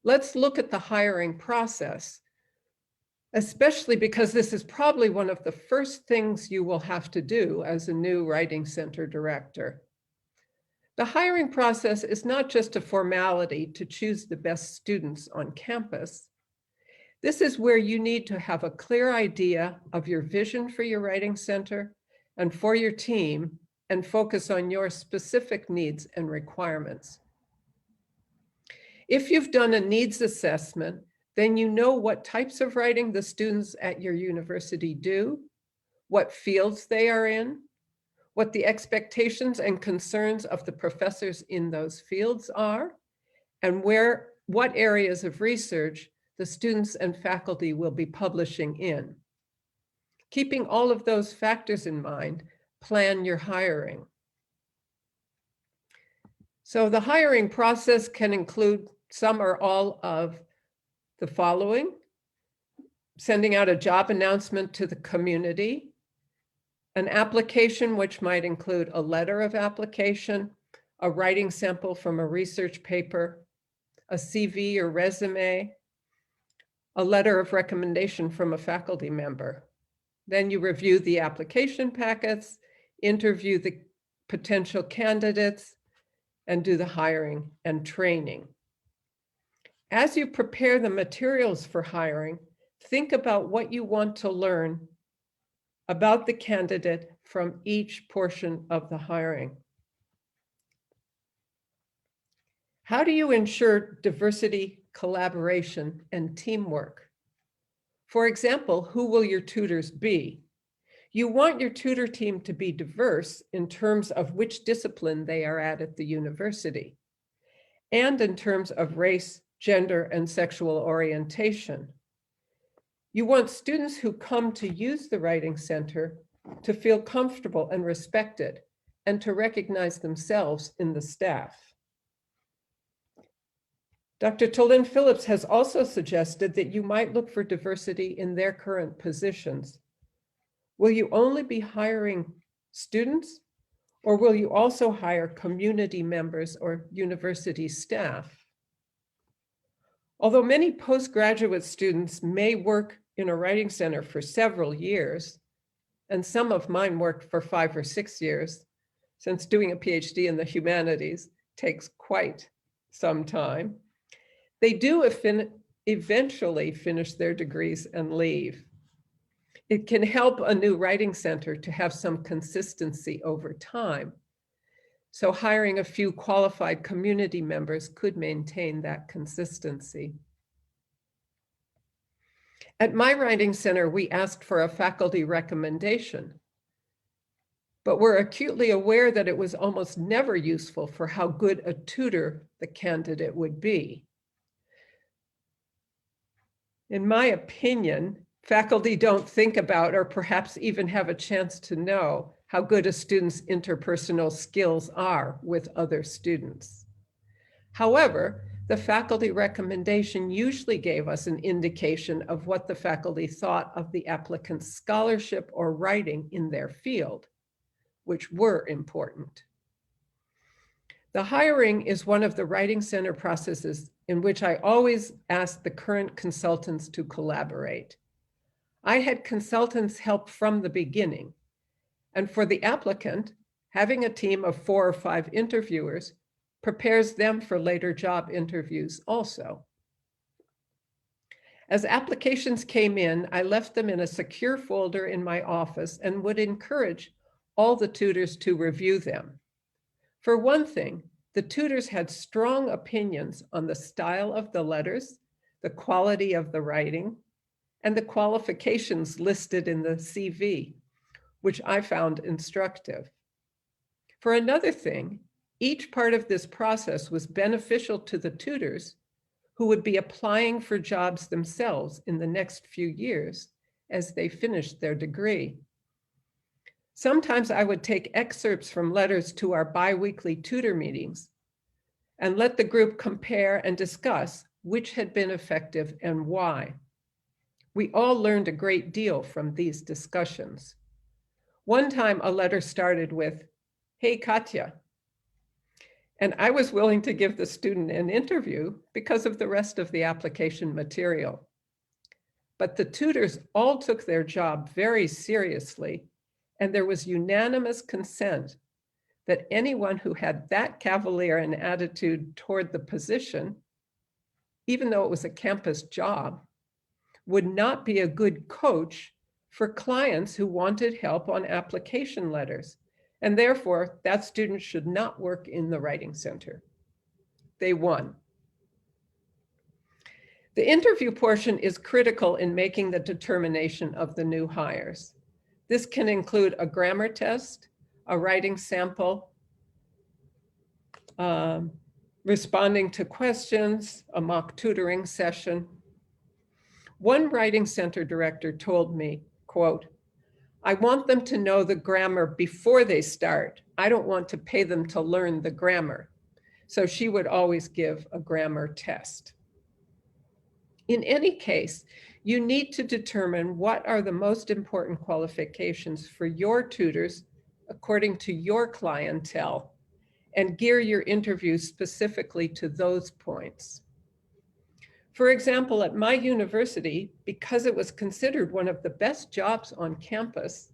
S3: Let's look at the hiring process, especially because this is probably one of the first things you will have to do as a new Writing Center director. The hiring process is not just a formality to choose the best students on campus. This is where you need to have a clear idea of your vision for your Writing Center and for your team, and focus on your specific needs and requirements. If you've done a needs assessment, then you know what types of writing the students at your university do, what fields they are in, what the expectations and concerns of the professors in those fields are, and what areas of research the students and faculty will be publishing in. Keeping all of those factors in mind, plan your hiring. So the hiring process can include some or all of the following: sending out a job announcement to the community, an application, which might include a letter of application, a writing sample from a research paper, a CV or resume, a letter of recommendation from a faculty member. Then you review the application packets, interview the potential candidates, and do the hiring and training. As you prepare the materials for hiring, think about what you want to learn about the candidate from each portion of the hiring. How do you ensure diversity, collaboration, and teamwork? For example, who will your tutors be? You want your tutor team to be diverse in terms of which discipline they are at the university, and in terms of race, gender, and sexual orientation. You want students who come to use the Writing Center to feel comfortable and respected, and to recognize themselves in the staff. Dr. Tolyn Phillips has also suggested that you might look for diversity in their current positions. Will you only be hiring students, or will you also hire community members or university staff? Although many postgraduate students may work in a Writing Center for several years, and some of mine worked for 5 or 6 years, since doing a PhD in the humanities takes quite some time, they do eventually finish their degrees and leave. It can help a new Writing Center to have some consistency over time. So hiring a few qualified community members could maintain that consistency. At my Writing Center, we asked for a faculty recommendation, but we're acutely aware that it was almost never useful for how good a tutor the candidate would be. In my opinion, faculty don't think about, or perhaps even have a chance to know, how good a student's interpersonal skills are with other students. However, the faculty recommendation usually gave us an indication of what the faculty thought of the applicant's scholarship or writing in their field, which were important. The hiring is one of the Writing Center processes in which I always ask the current consultants to collaborate. I had consultants help from the beginning, and for the applicant, having a team of 4 or 5 interviewers prepares them for later job interviews also. As applications came in, I left them in a secure folder in my office and would encourage all the tutors to review them. For one thing, the tutors had strong opinions on the style of the letters, the quality of the writing, and the qualifications listed in the CV, which I found instructive. For another thing, each part of this process was beneficial to the tutors who would be applying for jobs themselves in the next few years as they finished their degree. Sometimes I would take excerpts from letters to our bi-weekly tutor meetings and let the group compare and discuss which had been effective and why. We all learned a great deal from these discussions. One time a letter started with, "Hey, Katya," and I was willing to give the student an interview because of the rest of the application material. But the tutors all took their job very seriously, and there was unanimous consent that anyone who had that cavalier an attitude toward the position, even though it was a campus job, would not be a good coach for clients who wanted help on application letters. And therefore, that student should not work in the Writing Center. They won. The interview portion is critical in making the determination of the new hires. This can include a grammar test, a writing sample, responding to questions, a mock tutoring session. One Writing Center director told me, quote, "I want them to know the grammar before they start. I don't want to pay them to learn the grammar." So she would always give a grammar test. In any case, you need to determine what are the most important qualifications for your tutors according to your clientele and gear your interviews specifically to those points. For example, at my university, because it was considered one of the best jobs on campus,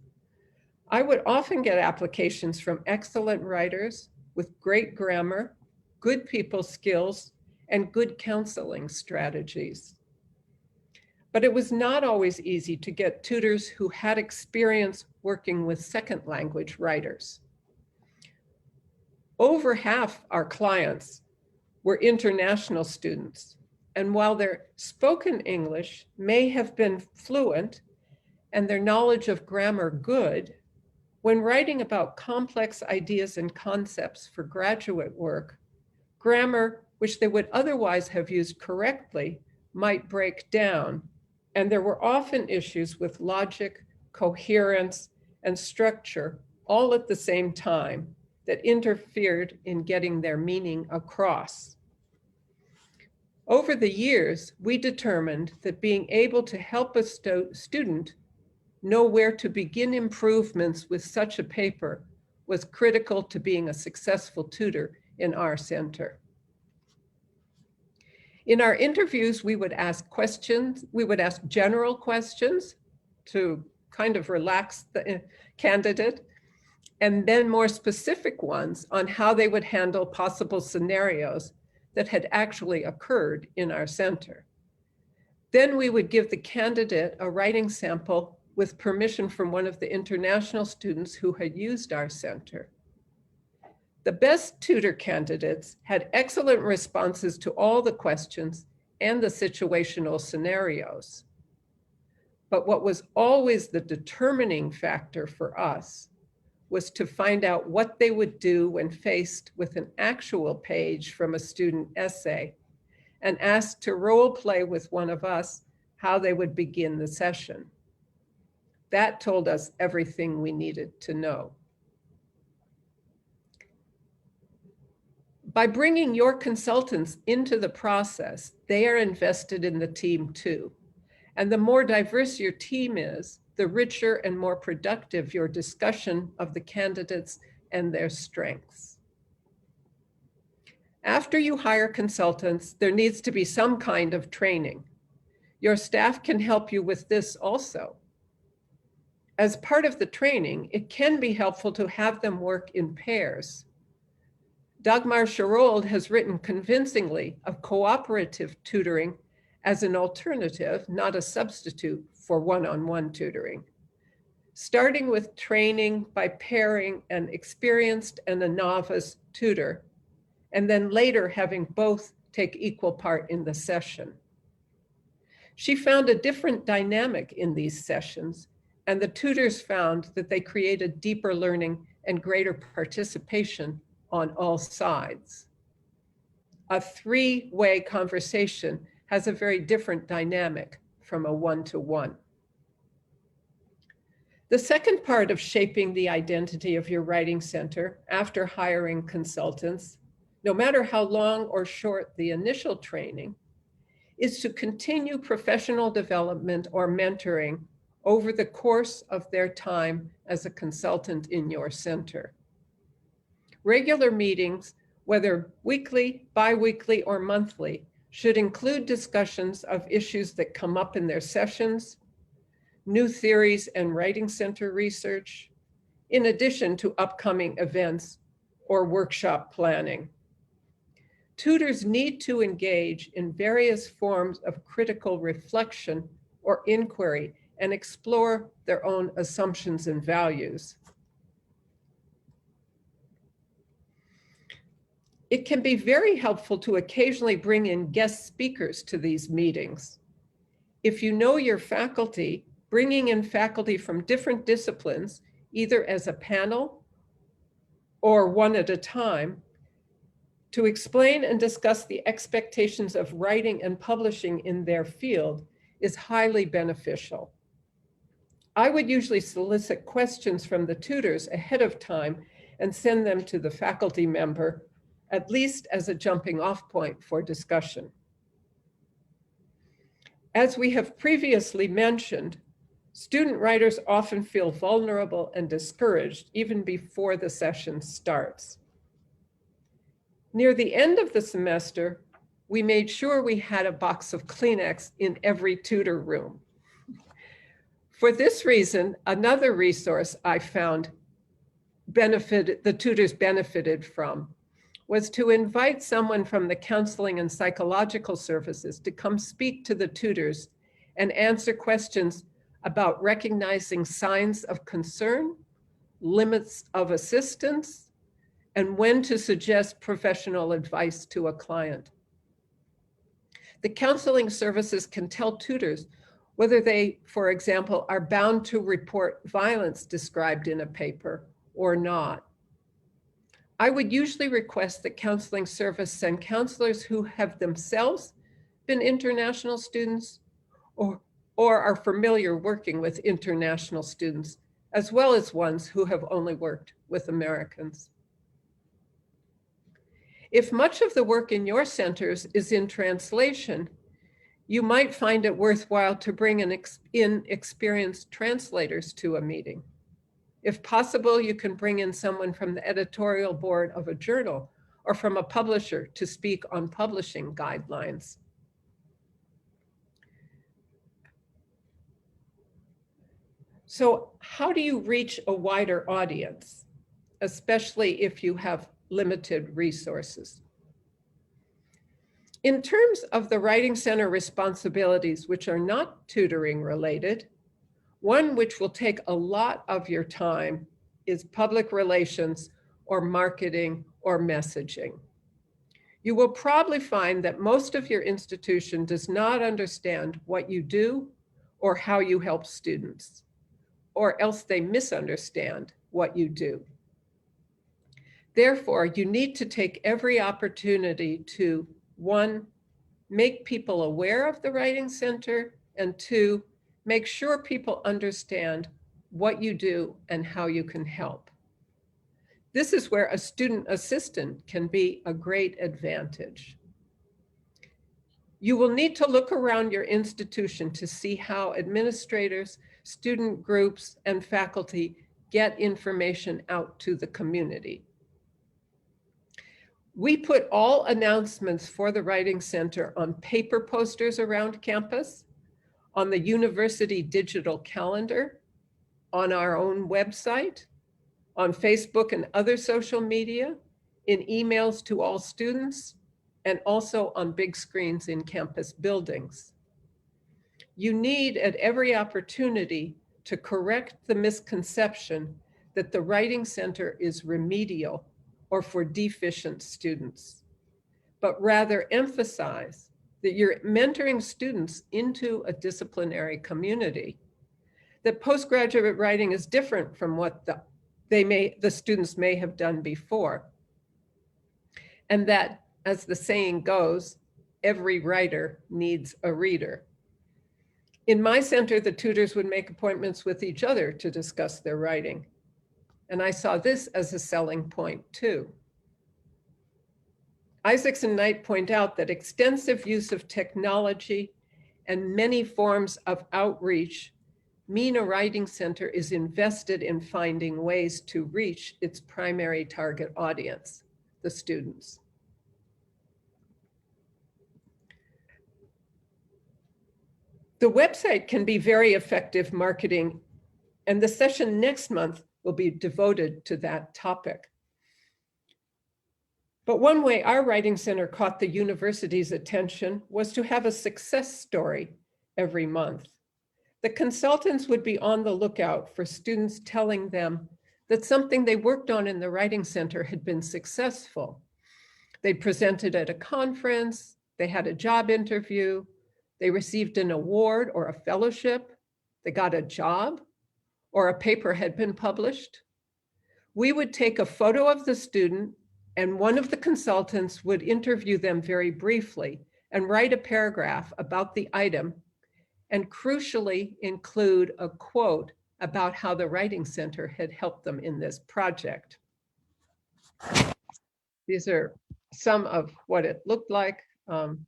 S3: I would often get applications from excellent writers with great grammar, good people skills, and good counseling strategies. But it was not always easy to get tutors who had experience working with second language writers. Over half our clients were international students, and while their spoken English may have been fluent and their knowledge of grammar good, when writing about complex ideas and concepts for graduate work, grammar, which they would otherwise have used correctly, might break down. And there were often issues with logic, coherence, and structure all at the same time that interfered in getting their meaning across. Over the years, we determined that being able to help a student know where to begin improvements with such a paper was critical to being a successful tutor in our center. In our interviews, we would ask questions. We would ask general questions to kind of relax the candidate, and then more specific ones on how they would handle possible scenarios that had actually occurred in our center. Then we would give the candidate a writing sample with permission from one of the international students who had used our center. The best tutor candidates had excellent responses to all the questions and the situational scenarios. But what was always the determining factor for us was to find out what they would do when faced with an actual page from a student essay and asked to role play with one of us how they would begin the session. That told us everything we needed to know. By bringing your consultants into the process, they are invested in the team too. And the more diverse your team is, the richer and more productive your discussion of the candidates and their strengths. After you hire consultants, there needs to be some kind of training. Your staff can help you with this also. As part of the training, it can be helpful to have them work in pairs. Dagmar Scherold has written convincingly of cooperative tutoring as an alternative, not a substitute for one-on-one tutoring. Starting with training by pairing an experienced and a novice tutor, and then later having both take equal part in the session. She found a different dynamic in these sessions, and the tutors found that they created deeper learning and greater participation on all sides. A three-way conversation has a very different dynamic from a one-to-one. The second part of shaping the identity of your writing center after hiring consultants, no matter how long or short the initial training, is to continue professional development or mentoring over the course of their time as a consultant in your center. Regular meetings, whether weekly, bi-weekly, or monthly, should include discussions of issues that come up in their sessions, new theories and writing center research, in addition to upcoming events or workshop planning. Tutors need to engage in various forms of critical reflection or inquiry and explore their own assumptions and values. It can be very helpful to occasionally bring in guest speakers to these meetings. If you know your faculty, bringing in faculty from different disciplines, either as a panel or one at a time, to explain and discuss the expectations of writing and publishing in their field is highly beneficial. I would usually solicit questions from the tutors ahead of time and send them to the faculty member, at least as a jumping off point for discussion. As we have previously mentioned, student writers often feel vulnerable and discouraged even before the session starts. Near the end of the semester, we made sure we had a box of Kleenex in every tutor room. For this reason, another resource I found the tutors benefited from was to invite someone from the counseling and psychological services to come speak to the tutors and answer questions about recognizing signs of concern, limits of assistance, and when to suggest professional advice to a client. The counseling services can tell tutors whether they, for example, are bound to report violence described in a paper or not. I would usually request that counseling service send counselors who have themselves been international students or are familiar working with international students, as well as ones who have only worked with Americans. If much of the work in your centers is in translation, you might find it worthwhile to bring in experienced translators to a meeting. If possible, you can bring in someone from the editorial board of a journal or from a publisher to speak on publishing guidelines. So how do you reach a wider audience, especially if you have limited resources? In terms of the Writing Center responsibilities, which are not tutoring related, one which will take a lot of your time is public relations or marketing or messaging. You will probably find that most of your institution does not understand what you do or how you help students, or else they misunderstand what you do. Therefore, you need to take every opportunity to, one, make people aware of the Writing Center, and two, make sure people understand what you do and how you can help. This is where a student assistant can be a great advantage. You will need to look around your institution to see how administrators, student groups, and faculty get information out to the community. We put all announcements for the Writing Center on paper posters around campus, on the university digital calendar, on our own website, on Facebook and other social media, in emails to all students, and also on big screens in campus buildings. You need at every opportunity to correct the misconception that the Writing Center is remedial or for deficient students, but rather emphasize that you're mentoring students into a disciplinary community, that postgraduate writing is different from what the students may have done before, and that, as the saying goes, every writer needs a reader. In my center, the tutors would make appointments with each other to discuss their writing. And I saw this as a selling point too. Isaacs and Knight point out that extensive use of technology and many forms of outreach mean a writing center is invested in finding ways to reach its primary target audience, the students. The website can be very effective marketing, and the session next month will be devoted to that topic. But one way our Writing Center caught the university's attention was to have a success story every month. The consultants would be on the lookout for students telling them that something they worked on in the Writing Center had been successful. They presented at a conference, they had a job interview, they received an award or a fellowship, they got a job, or a paper had been published. We would take a photo of the student, and one of the consultants would interview them very briefly and write a paragraph about the item, and crucially include a quote about how the Writing Center had helped them in this project. These are some of what it looked like on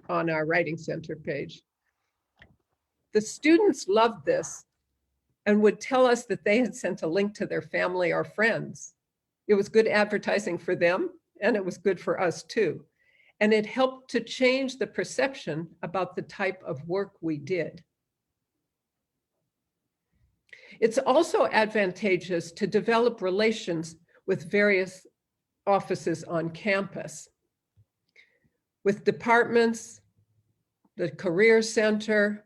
S3: our Writing Center page. The students loved this and would tell us that they had sent a link to their family or friends. It was good advertising for them, and it was good for us too. And it helped to change the perception about the type of work we did. It's also advantageous to develop relations with various offices on campus, with departments, the Career Center,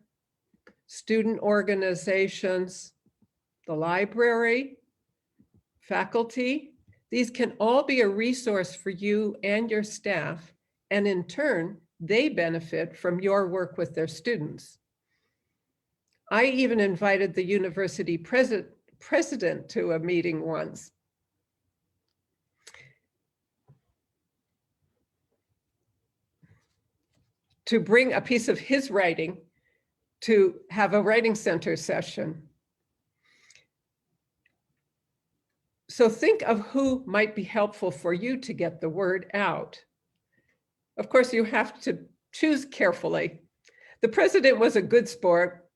S3: student organizations, the library, faculty. These can all be a resource for you and your staff, and in turn, they benefit from your work with their students. I even invited the university president to a meeting once. To bring a piece of his writing to have a Writing Center session. So think of who might be helpful for you to get the word out. Of course, you have to choose carefully. The president was a good sport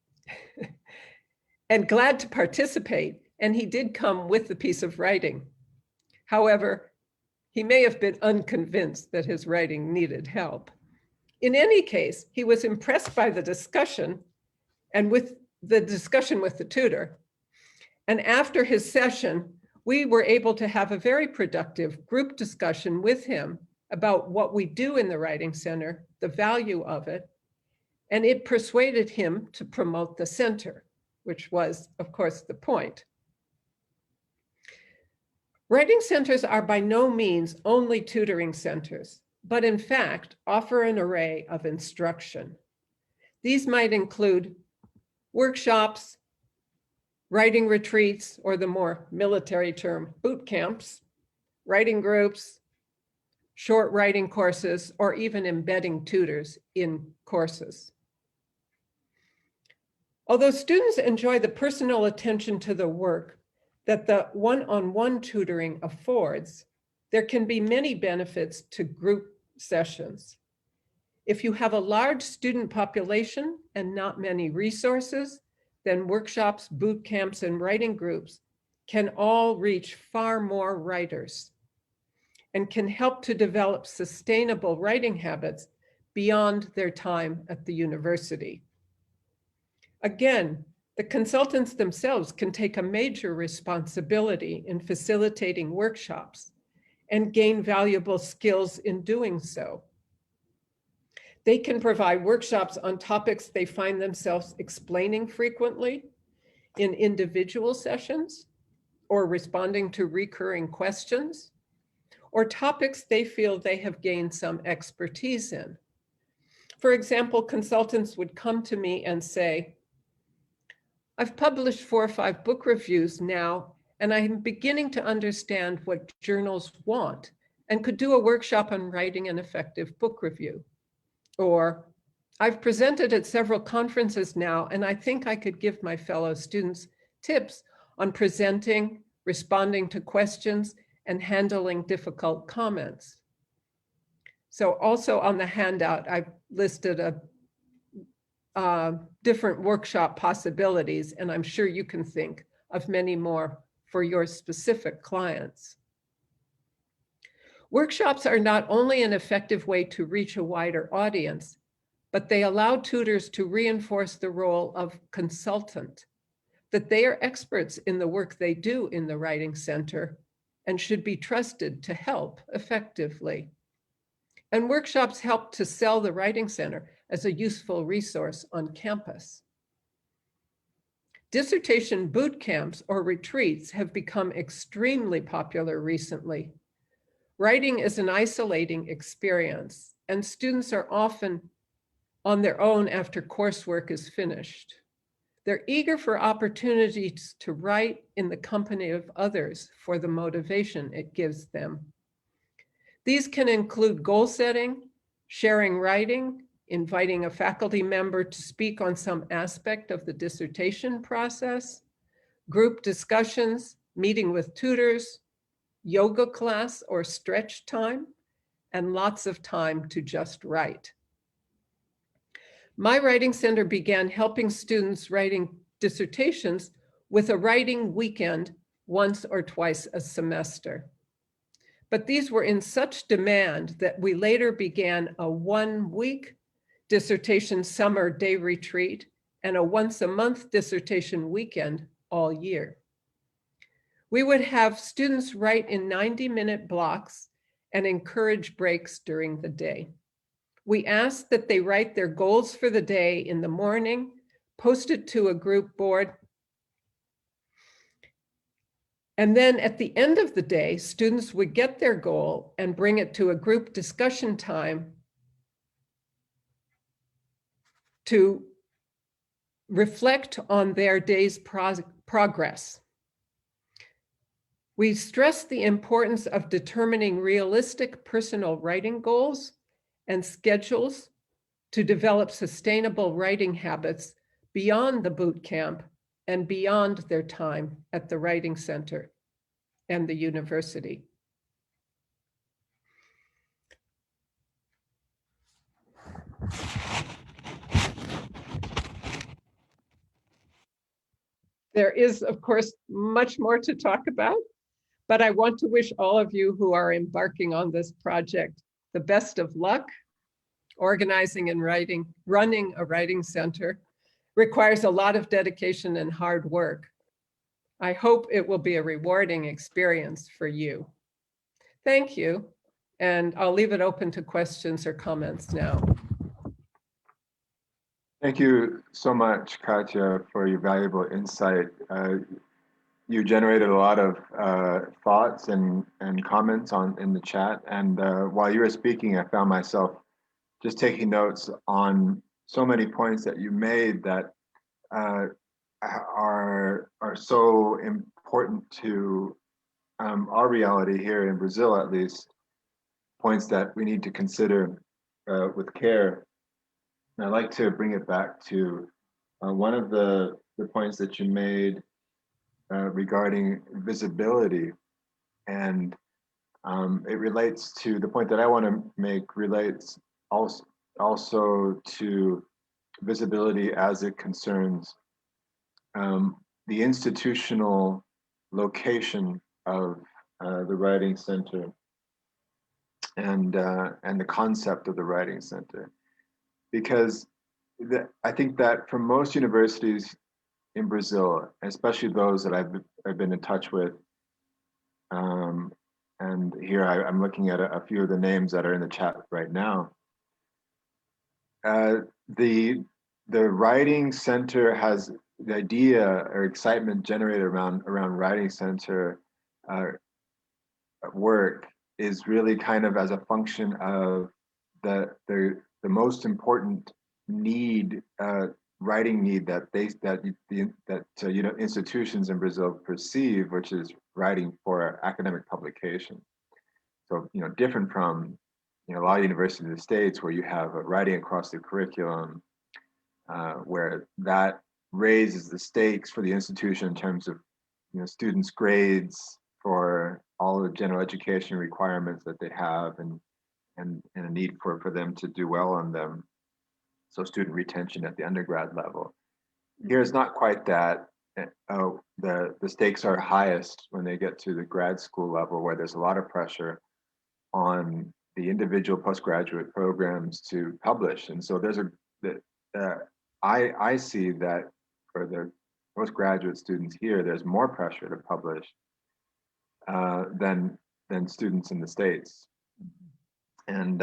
S3: and glad to participate, and he did come with the piece of writing. However, he may have been unconvinced that his writing needed help. In any case, he was impressed by the discussion and with the discussion with the tutor. And after his session, we were able to have a very productive group discussion with him about what we do in the Writing Center, the value of it, and it persuaded him to promote the center, which was, of course, the point. Writing centers are by no means only tutoring centers, but in fact offer an array of instruction. These might include workshops, writing retreats, or the more military term, boot camps, writing groups, short writing courses, or even embedding tutors in courses. Although students enjoy the personal attention to the work that the one-on-one tutoring affords, there can be many benefits to group sessions. If you have a large student population and not many resources, then workshops, boot camps, and writing groups can all reach far more writers. and can help to develop sustainable writing habits beyond their time at the university. Again, the consultants themselves can take a major responsibility in facilitating workshops and gain valuable skills in doing so. They can provide workshops on topics they find themselves explaining frequently in individual sessions, or responding to recurring questions, or topics they feel they have gained some expertise in. For example, consultants would come to me and say, I've published 4 or 5 book reviews now, and I'm beginning to understand what journals want and could do a workshop on writing an effective book review. Or, I've presented at several conferences now, and I think I could give my fellow students tips on presenting, responding to questions, and handling difficult comments. So also on the handout, I've listed different workshop possibilities, and I'm sure you can think of many more for your specific clients. Workshops are not only an effective way to reach a wider audience, but they allow tutors to reinforce the role of consultant, that they are experts in the work they do in the Writing Center and should be trusted to help effectively. And workshops help to sell the Writing Center as a useful resource on campus. Dissertation boot camps or retreats have become extremely popular recently. Writing is an isolating experience, and students are often on their own after coursework is finished. They're eager for opportunities to write in the company of others for the motivation it gives them. These can include goal setting, sharing writing, inviting a faculty member to speak on some aspect of the dissertation process, group discussions, meeting with tutors, yoga class or stretch time, and lots of time to just write. My Writing Center began helping students writing dissertations with a writing weekend once or twice a semester. But these were in such demand that we later began a 1-week dissertation summer day retreat and a once-a-month dissertation weekend all year. We would have students write in 90-minute blocks and encourage breaks during the day. We asked that they write their goals for the day in the morning, post it to a group board, and then at the end of the day, students would get their goal and bring it to a group discussion time to reflect on their day's progress. We stress the importance of determining realistic personal writing goals and schedules to develop sustainable writing habits beyond the boot camp and beyond their time at the Writing Center and the university. There is, of course, much more to talk about, but I want to wish all of you who are embarking on this project the best of luck. Organizing and running a Writing Center requires a lot of dedication and hard work. I hope it will be a rewarding experience for you. Thank you, and I'll leave it open to questions or comments now.
S1: Thank you so much, Katya, for your valuable insight. You generated a lot of thoughts and comments in the chat. And while you were speaking, I found myself just taking notes on so many points that you made that are so important to our reality here in Brazil, at least, points that we need to consider with care. And I'd like to bring it back to one of the points that you made regarding visibility. And it relates to the point that I want to make relates also to visibility as it concerns the institutional location of the Writing Center. and the concept of the writing center, because I think that for most universities in Brazil, especially those that I've been in touch with, and here I'm looking at a few of the names that are in the chat right now. The writing center has the idea or excitement generated around writing center work is really kind of as a function of the most important need, writing need that institutions in Brazil perceive, which is writing for academic publication. So different from a lot of universities in the States where you have writing across the curriculum, where that raises the stakes for the institution in terms of students' grades, for all the general education requirements that they have, and a need for them to do well on them. So student retention at the undergrad level. Here it's not quite that. The stakes are highest when they get to the grad school level, where there's a lot of pressure on the individual postgraduate programs to publish. And so there's I see that for the postgraduate students here, there's more pressure to publish than students in the States. And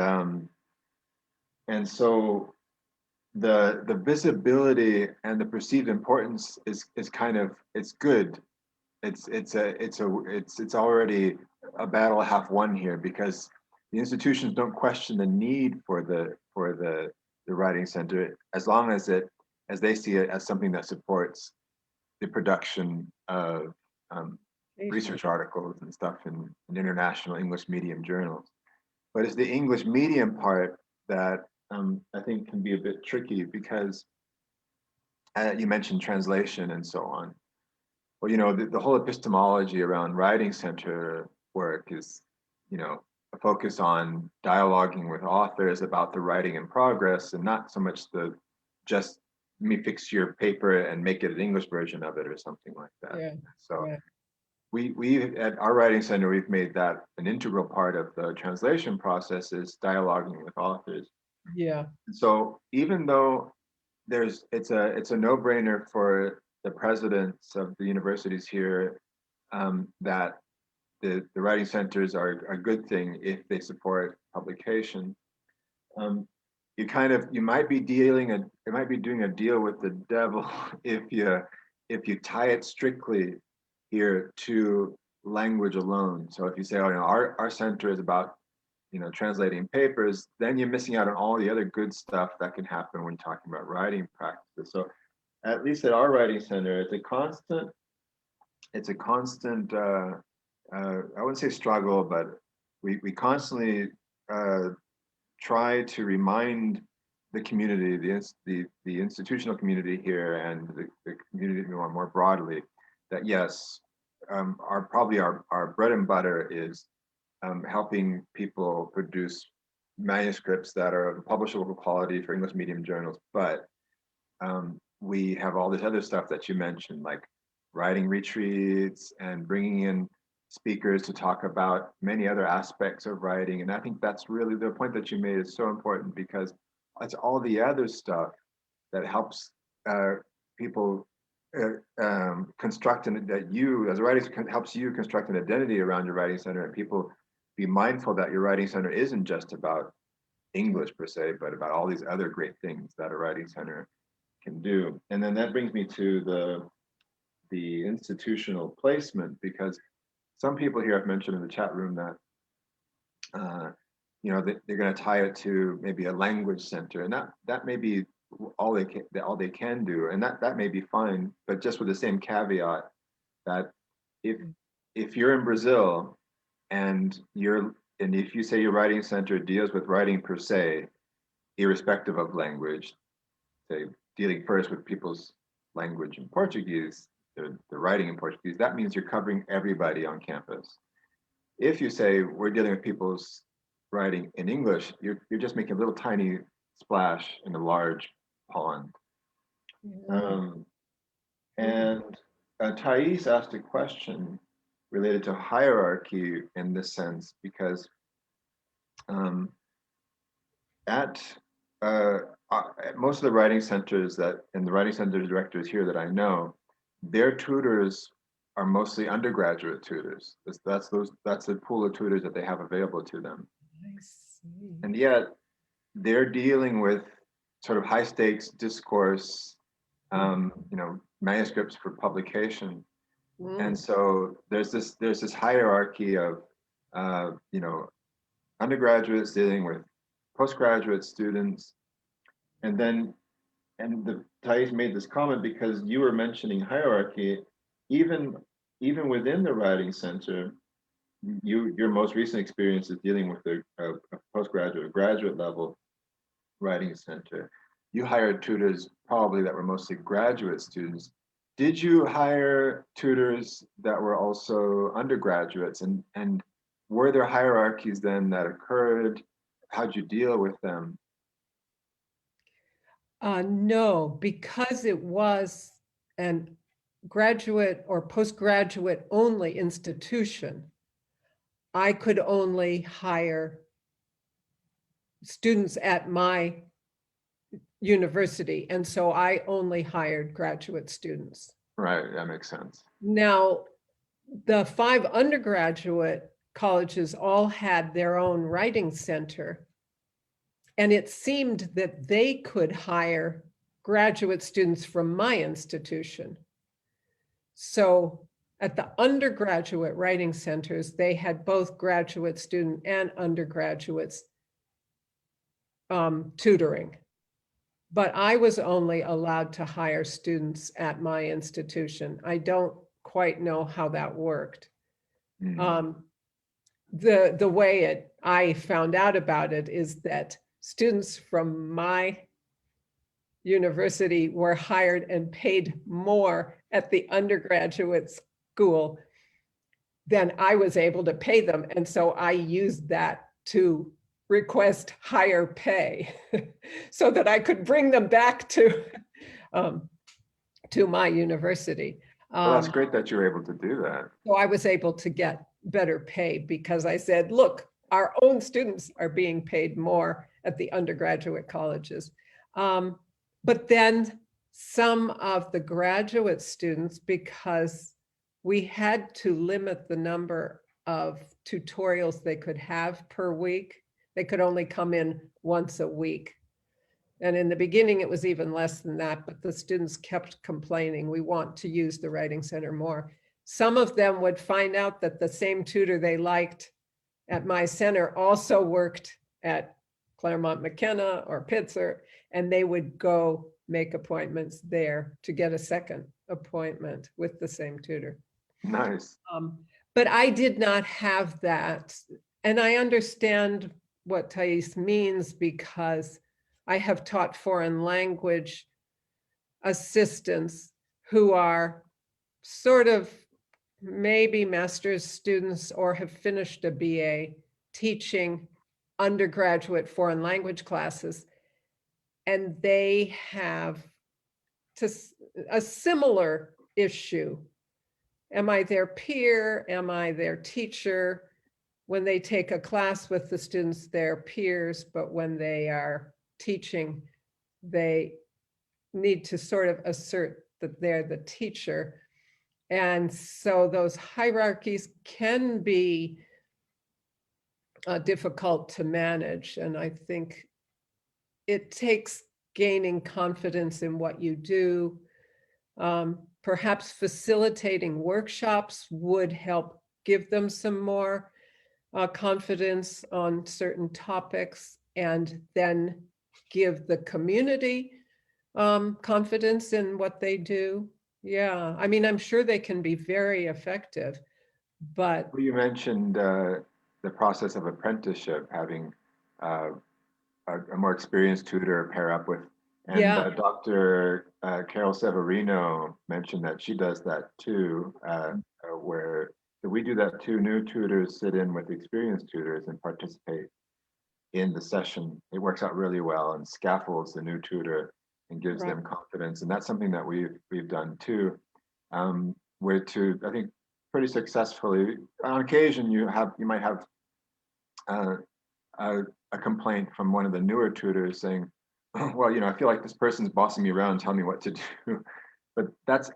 S1: so the visibility and the perceived importance is kind of, it's good. It's already a battle half won here, because the institutions don't question the need for the writing center, as long as they see it as something that supports the production of research articles and stuff in international English medium journals. But it's the English medium part that I think can be a bit tricky, because you mentioned translation and so on. Well, the whole epistemology around writing center work is, a focus on dialoguing with authors about the writing in progress, and not so much just let me fix your paper and make it an English version of it or something like that.
S3: Yeah.
S1: So
S3: yeah.
S1: we at our writing center, we've made that an integral part of the translation process, is dialoguing with authors.
S3: Yeah.
S1: So even though it's a no-brainer for the presidents of the universities here, that the writing centers are a good thing if they support publication. You might be doing a deal with the devil if you tie it strictly here to language alone. So if you say, our center is about translating papers, then you're missing out on all the other good stuff that can happen when talking about writing practices. So at least at our writing center, it's a constant I wouldn't say struggle, but we constantly try to remind the community, the institutional community here, and the community more broadly, that yes, our bread and butter is helping people produce manuscripts that are of publishable quality for English medium journals, but we have all this other stuff that you mentioned, like writing retreats and bringing in speakers to talk about many other aspects of writing. And I think that's really the point that you made is so important, because it's all the other stuff that helps people construct, and that you as a writer helps you construct an identity around your writing center, and people be mindful that your writing center isn't just about English per se, but about all these other great things that a writing center can do. And then that brings me to the institutional placement, because some people here have mentioned in the chat room that they're going to tie it to maybe a language center, and that may be all they can do, and that may be fine, but just with the same caveat that if you're in Brazil and if you say your writing center deals with writing per se, irrespective of language, say dealing first with people's language in Portuguese, the writing in Portuguese, that means you're covering everybody on campus. If you say we're dealing with people's writing in English, you're just making a little tiny splash in a large pond. And Thais asked a question related to hierarchy in this sense, because Um, at uh, at most of the writing centers that, and the writing center directors here that I know, their tutors are mostly undergraduate tutors. That's the pool of tutors that they have available to them.
S3: I see.
S1: And yet they're dealing with sort of high stakes discourse, manuscripts for publication. And
S3: Mm.
S1: so there's this hierarchy of undergraduates dealing with postgraduate students, and then Thais made this comment because you were mentioning hierarchy, even within the writing center. Your most recent experience is dealing with a postgraduate, graduate level writing center. You hired tutors probably that were mostly graduate students. Did you hire tutors that were also undergraduates, and were there hierarchies then that occurred? How'd you deal with them?
S3: No, because it was an graduate or postgraduate only institution, I could only hire students at my university. And so I only hired graduate students.
S1: Right, that makes sense.
S3: Now, the 5 undergraduate colleges all had their own writing center. And it seemed that they could hire graduate students from my institution. So at the undergraduate writing centers, they had both graduate student and undergraduates tutoring. But I was only allowed to hire students at my institution. I don't quite know how that worked.
S1: Mm.
S3: The way I found out about it is that students from my university were hired and paid more at the undergraduate school than I was able to pay them. And so I used that to request higher pay so that I could bring them back to my university.
S1: Well, that's great that you were able to do that.
S3: So I was able to get better pay because I said, look, our own students are being paid more at the undergraduate colleges. But then some of the graduate students, because we had to limit the number of tutorials they could have per week, they could only come in once a week. And in the beginning, it was even less than that, but the students kept complaining, we want to use the Writing Center more. Some of them would find out that the same tutor they liked at my center also worked at Claremont McKenna or Pitzer, and they would go make appointments there to get a second appointment with the same tutor.
S1: Nice.
S3: But I did not have that. And I understand what Thais means because I have taught foreign language assistants who are sort of maybe master's students or have finished a BA teaching undergraduate foreign language classes. And they have a similar issue. Am I their peer? Am I their teacher? When they take a class with the students, they're peers, but when they are teaching, they need to sort of assert that they're the teacher. And so those hierarchies can be difficult to manage. And I think it takes gaining confidence in what you do. Perhaps facilitating workshops would help give them some more confidence on certain topics, and then give the community confidence in what they do. Yeah, I mean, I'm sure they can be very effective, but
S1: You mentioned the process of apprenticeship, having a more experienced tutor pair up with, and
S3: yeah,
S1: Dr. Carol Severino mentioned that she does that too, where we do that too. New tutors sit in with experienced tutors and participate in the session. It works out really well and scaffolds the new tutor and gives
S3: right.
S1: them confidence. And that's something that we've done too, where I think pretty successfully. On occasion, you might have a complaint from one of the newer tutors saying, well, I feel like this person's bossing me around, telling me what to do. But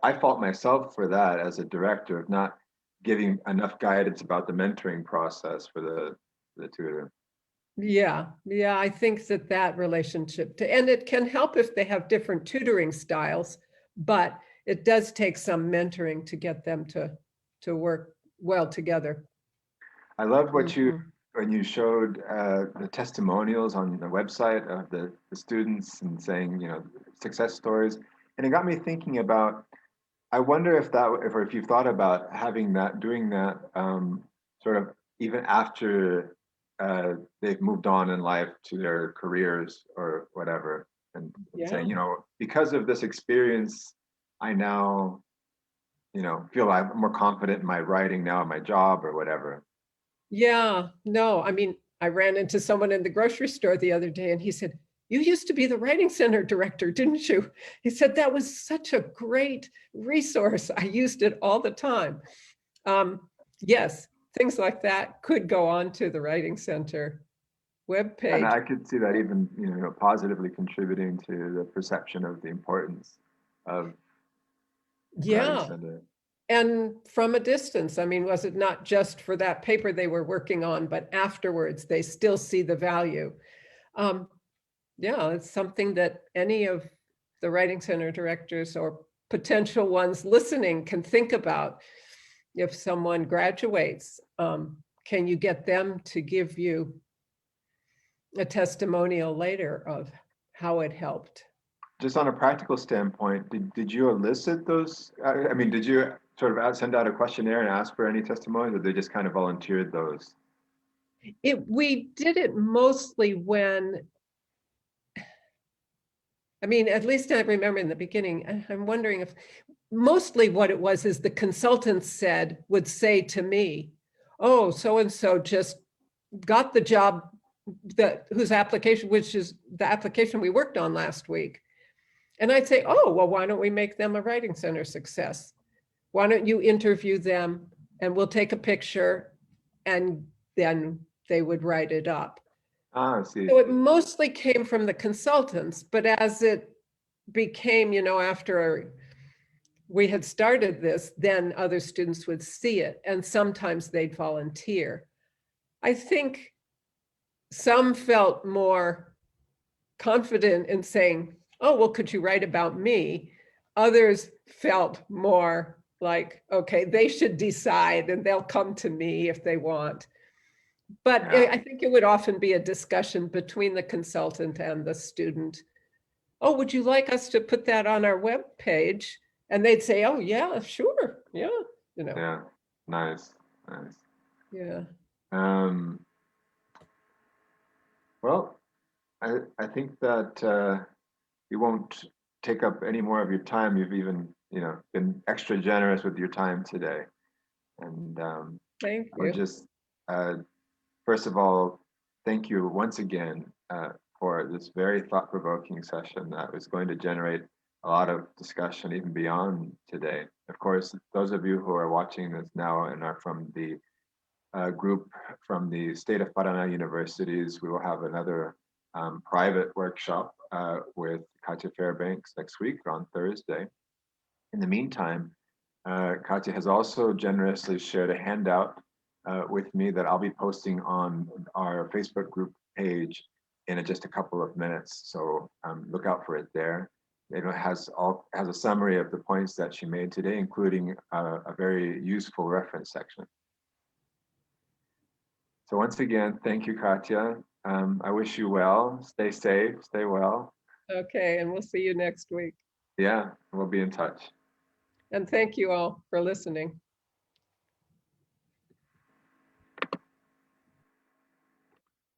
S1: I fault myself for that as a director of not giving enough guidance about the mentoring process for the tutor.
S3: Yeah, I think that relationship, and it can help if they have different tutoring styles, but it does take some mentoring to get them to work well together.
S1: I loved what
S3: Mhm.
S1: when you showed the testimonials on the website of the students and saying, success stories. And it got me thinking about, I wonder if you've thought about doing that sort of even after they've moved on in life to their careers or whatever, and saying,
S3: Yeah.
S1: because of this experience, I now, feel I'm more confident in my writing now in my job or whatever.
S3: Yeah, no, I mean, I ran into someone in the grocery store the other day and he said, "You used to be the writing center director, didn't you?" He said, "That was such a great resource. I used it all the time." Yes, things like that could go on to the Writing Center
S1: And
S3: webpage.
S1: I could see that even, positively contributing to the perception of the importance of the writing
S3: Yeah,
S1: center.
S3: and from a distance. I mean, was it not just for that paper they were working on, but afterwards they still see the value. Um, yeah, it's something that any of the Writing Center directors or potential ones listening can think about. If someone graduates, can you get them to give you a testimonial later of how it helped?
S1: Just on a practical standpoint, did you elicit those? I mean, did you sort of send out a questionnaire and ask for any testimonies, or they just kind of volunteered those?
S3: We did it mostly when, I mean, at least I remember in the beginning, I'm wondering if mostly what it was is the consultants would say to me, "Oh, so-and-so just got the job whose application, which is the application we worked on last week." And I'd say, "Oh, well, why don't we make them a Writing Center success? Why don't you interview them and we'll take a picture," and then they would write it up.
S1: Ah, I see.
S3: So it mostly came from the consultants, but as it became, after we had started this, then other students would see it and sometimes they'd volunteer. I think some felt more confident in saying, "Oh, well, could you write about me?" Others felt more like, okay, they should decide and they'll come to me if they want. But
S1: Yeah.
S3: I think it would often be a discussion between the consultant and the student. "Oh, would you like us to put that on our web page?" And they'd say, "Oh, yeah, sure. Yeah,
S1: Yeah. Nice. Nice.
S3: yeah.
S1: Um, well, I think that we won't take up any more of your time. You've even, been extra generous with your time today. And
S3: Thank
S1: I would
S3: you.
S1: just, uh, first of all, thank you once again for this very thought-provoking session that was going to generate a lot of discussion even beyond today. Of course, those of you who are watching this now and are from the group from the state of Paraná universities, we will have another private workshop with Katya Fairbanks next week on Thursday. In the meantime, Katya has also generously shared a handout with me that I'll be posting on our Facebook group page in just a couple of minutes. So look out for it there. It has a summary of the points that she made today, including a very useful reference section. So once again, thank you, Katya. I wish you well. Stay safe, stay well.
S3: Okay, and we'll see you next week.
S1: Yeah, we'll be in touch.
S3: And thank you all for listening.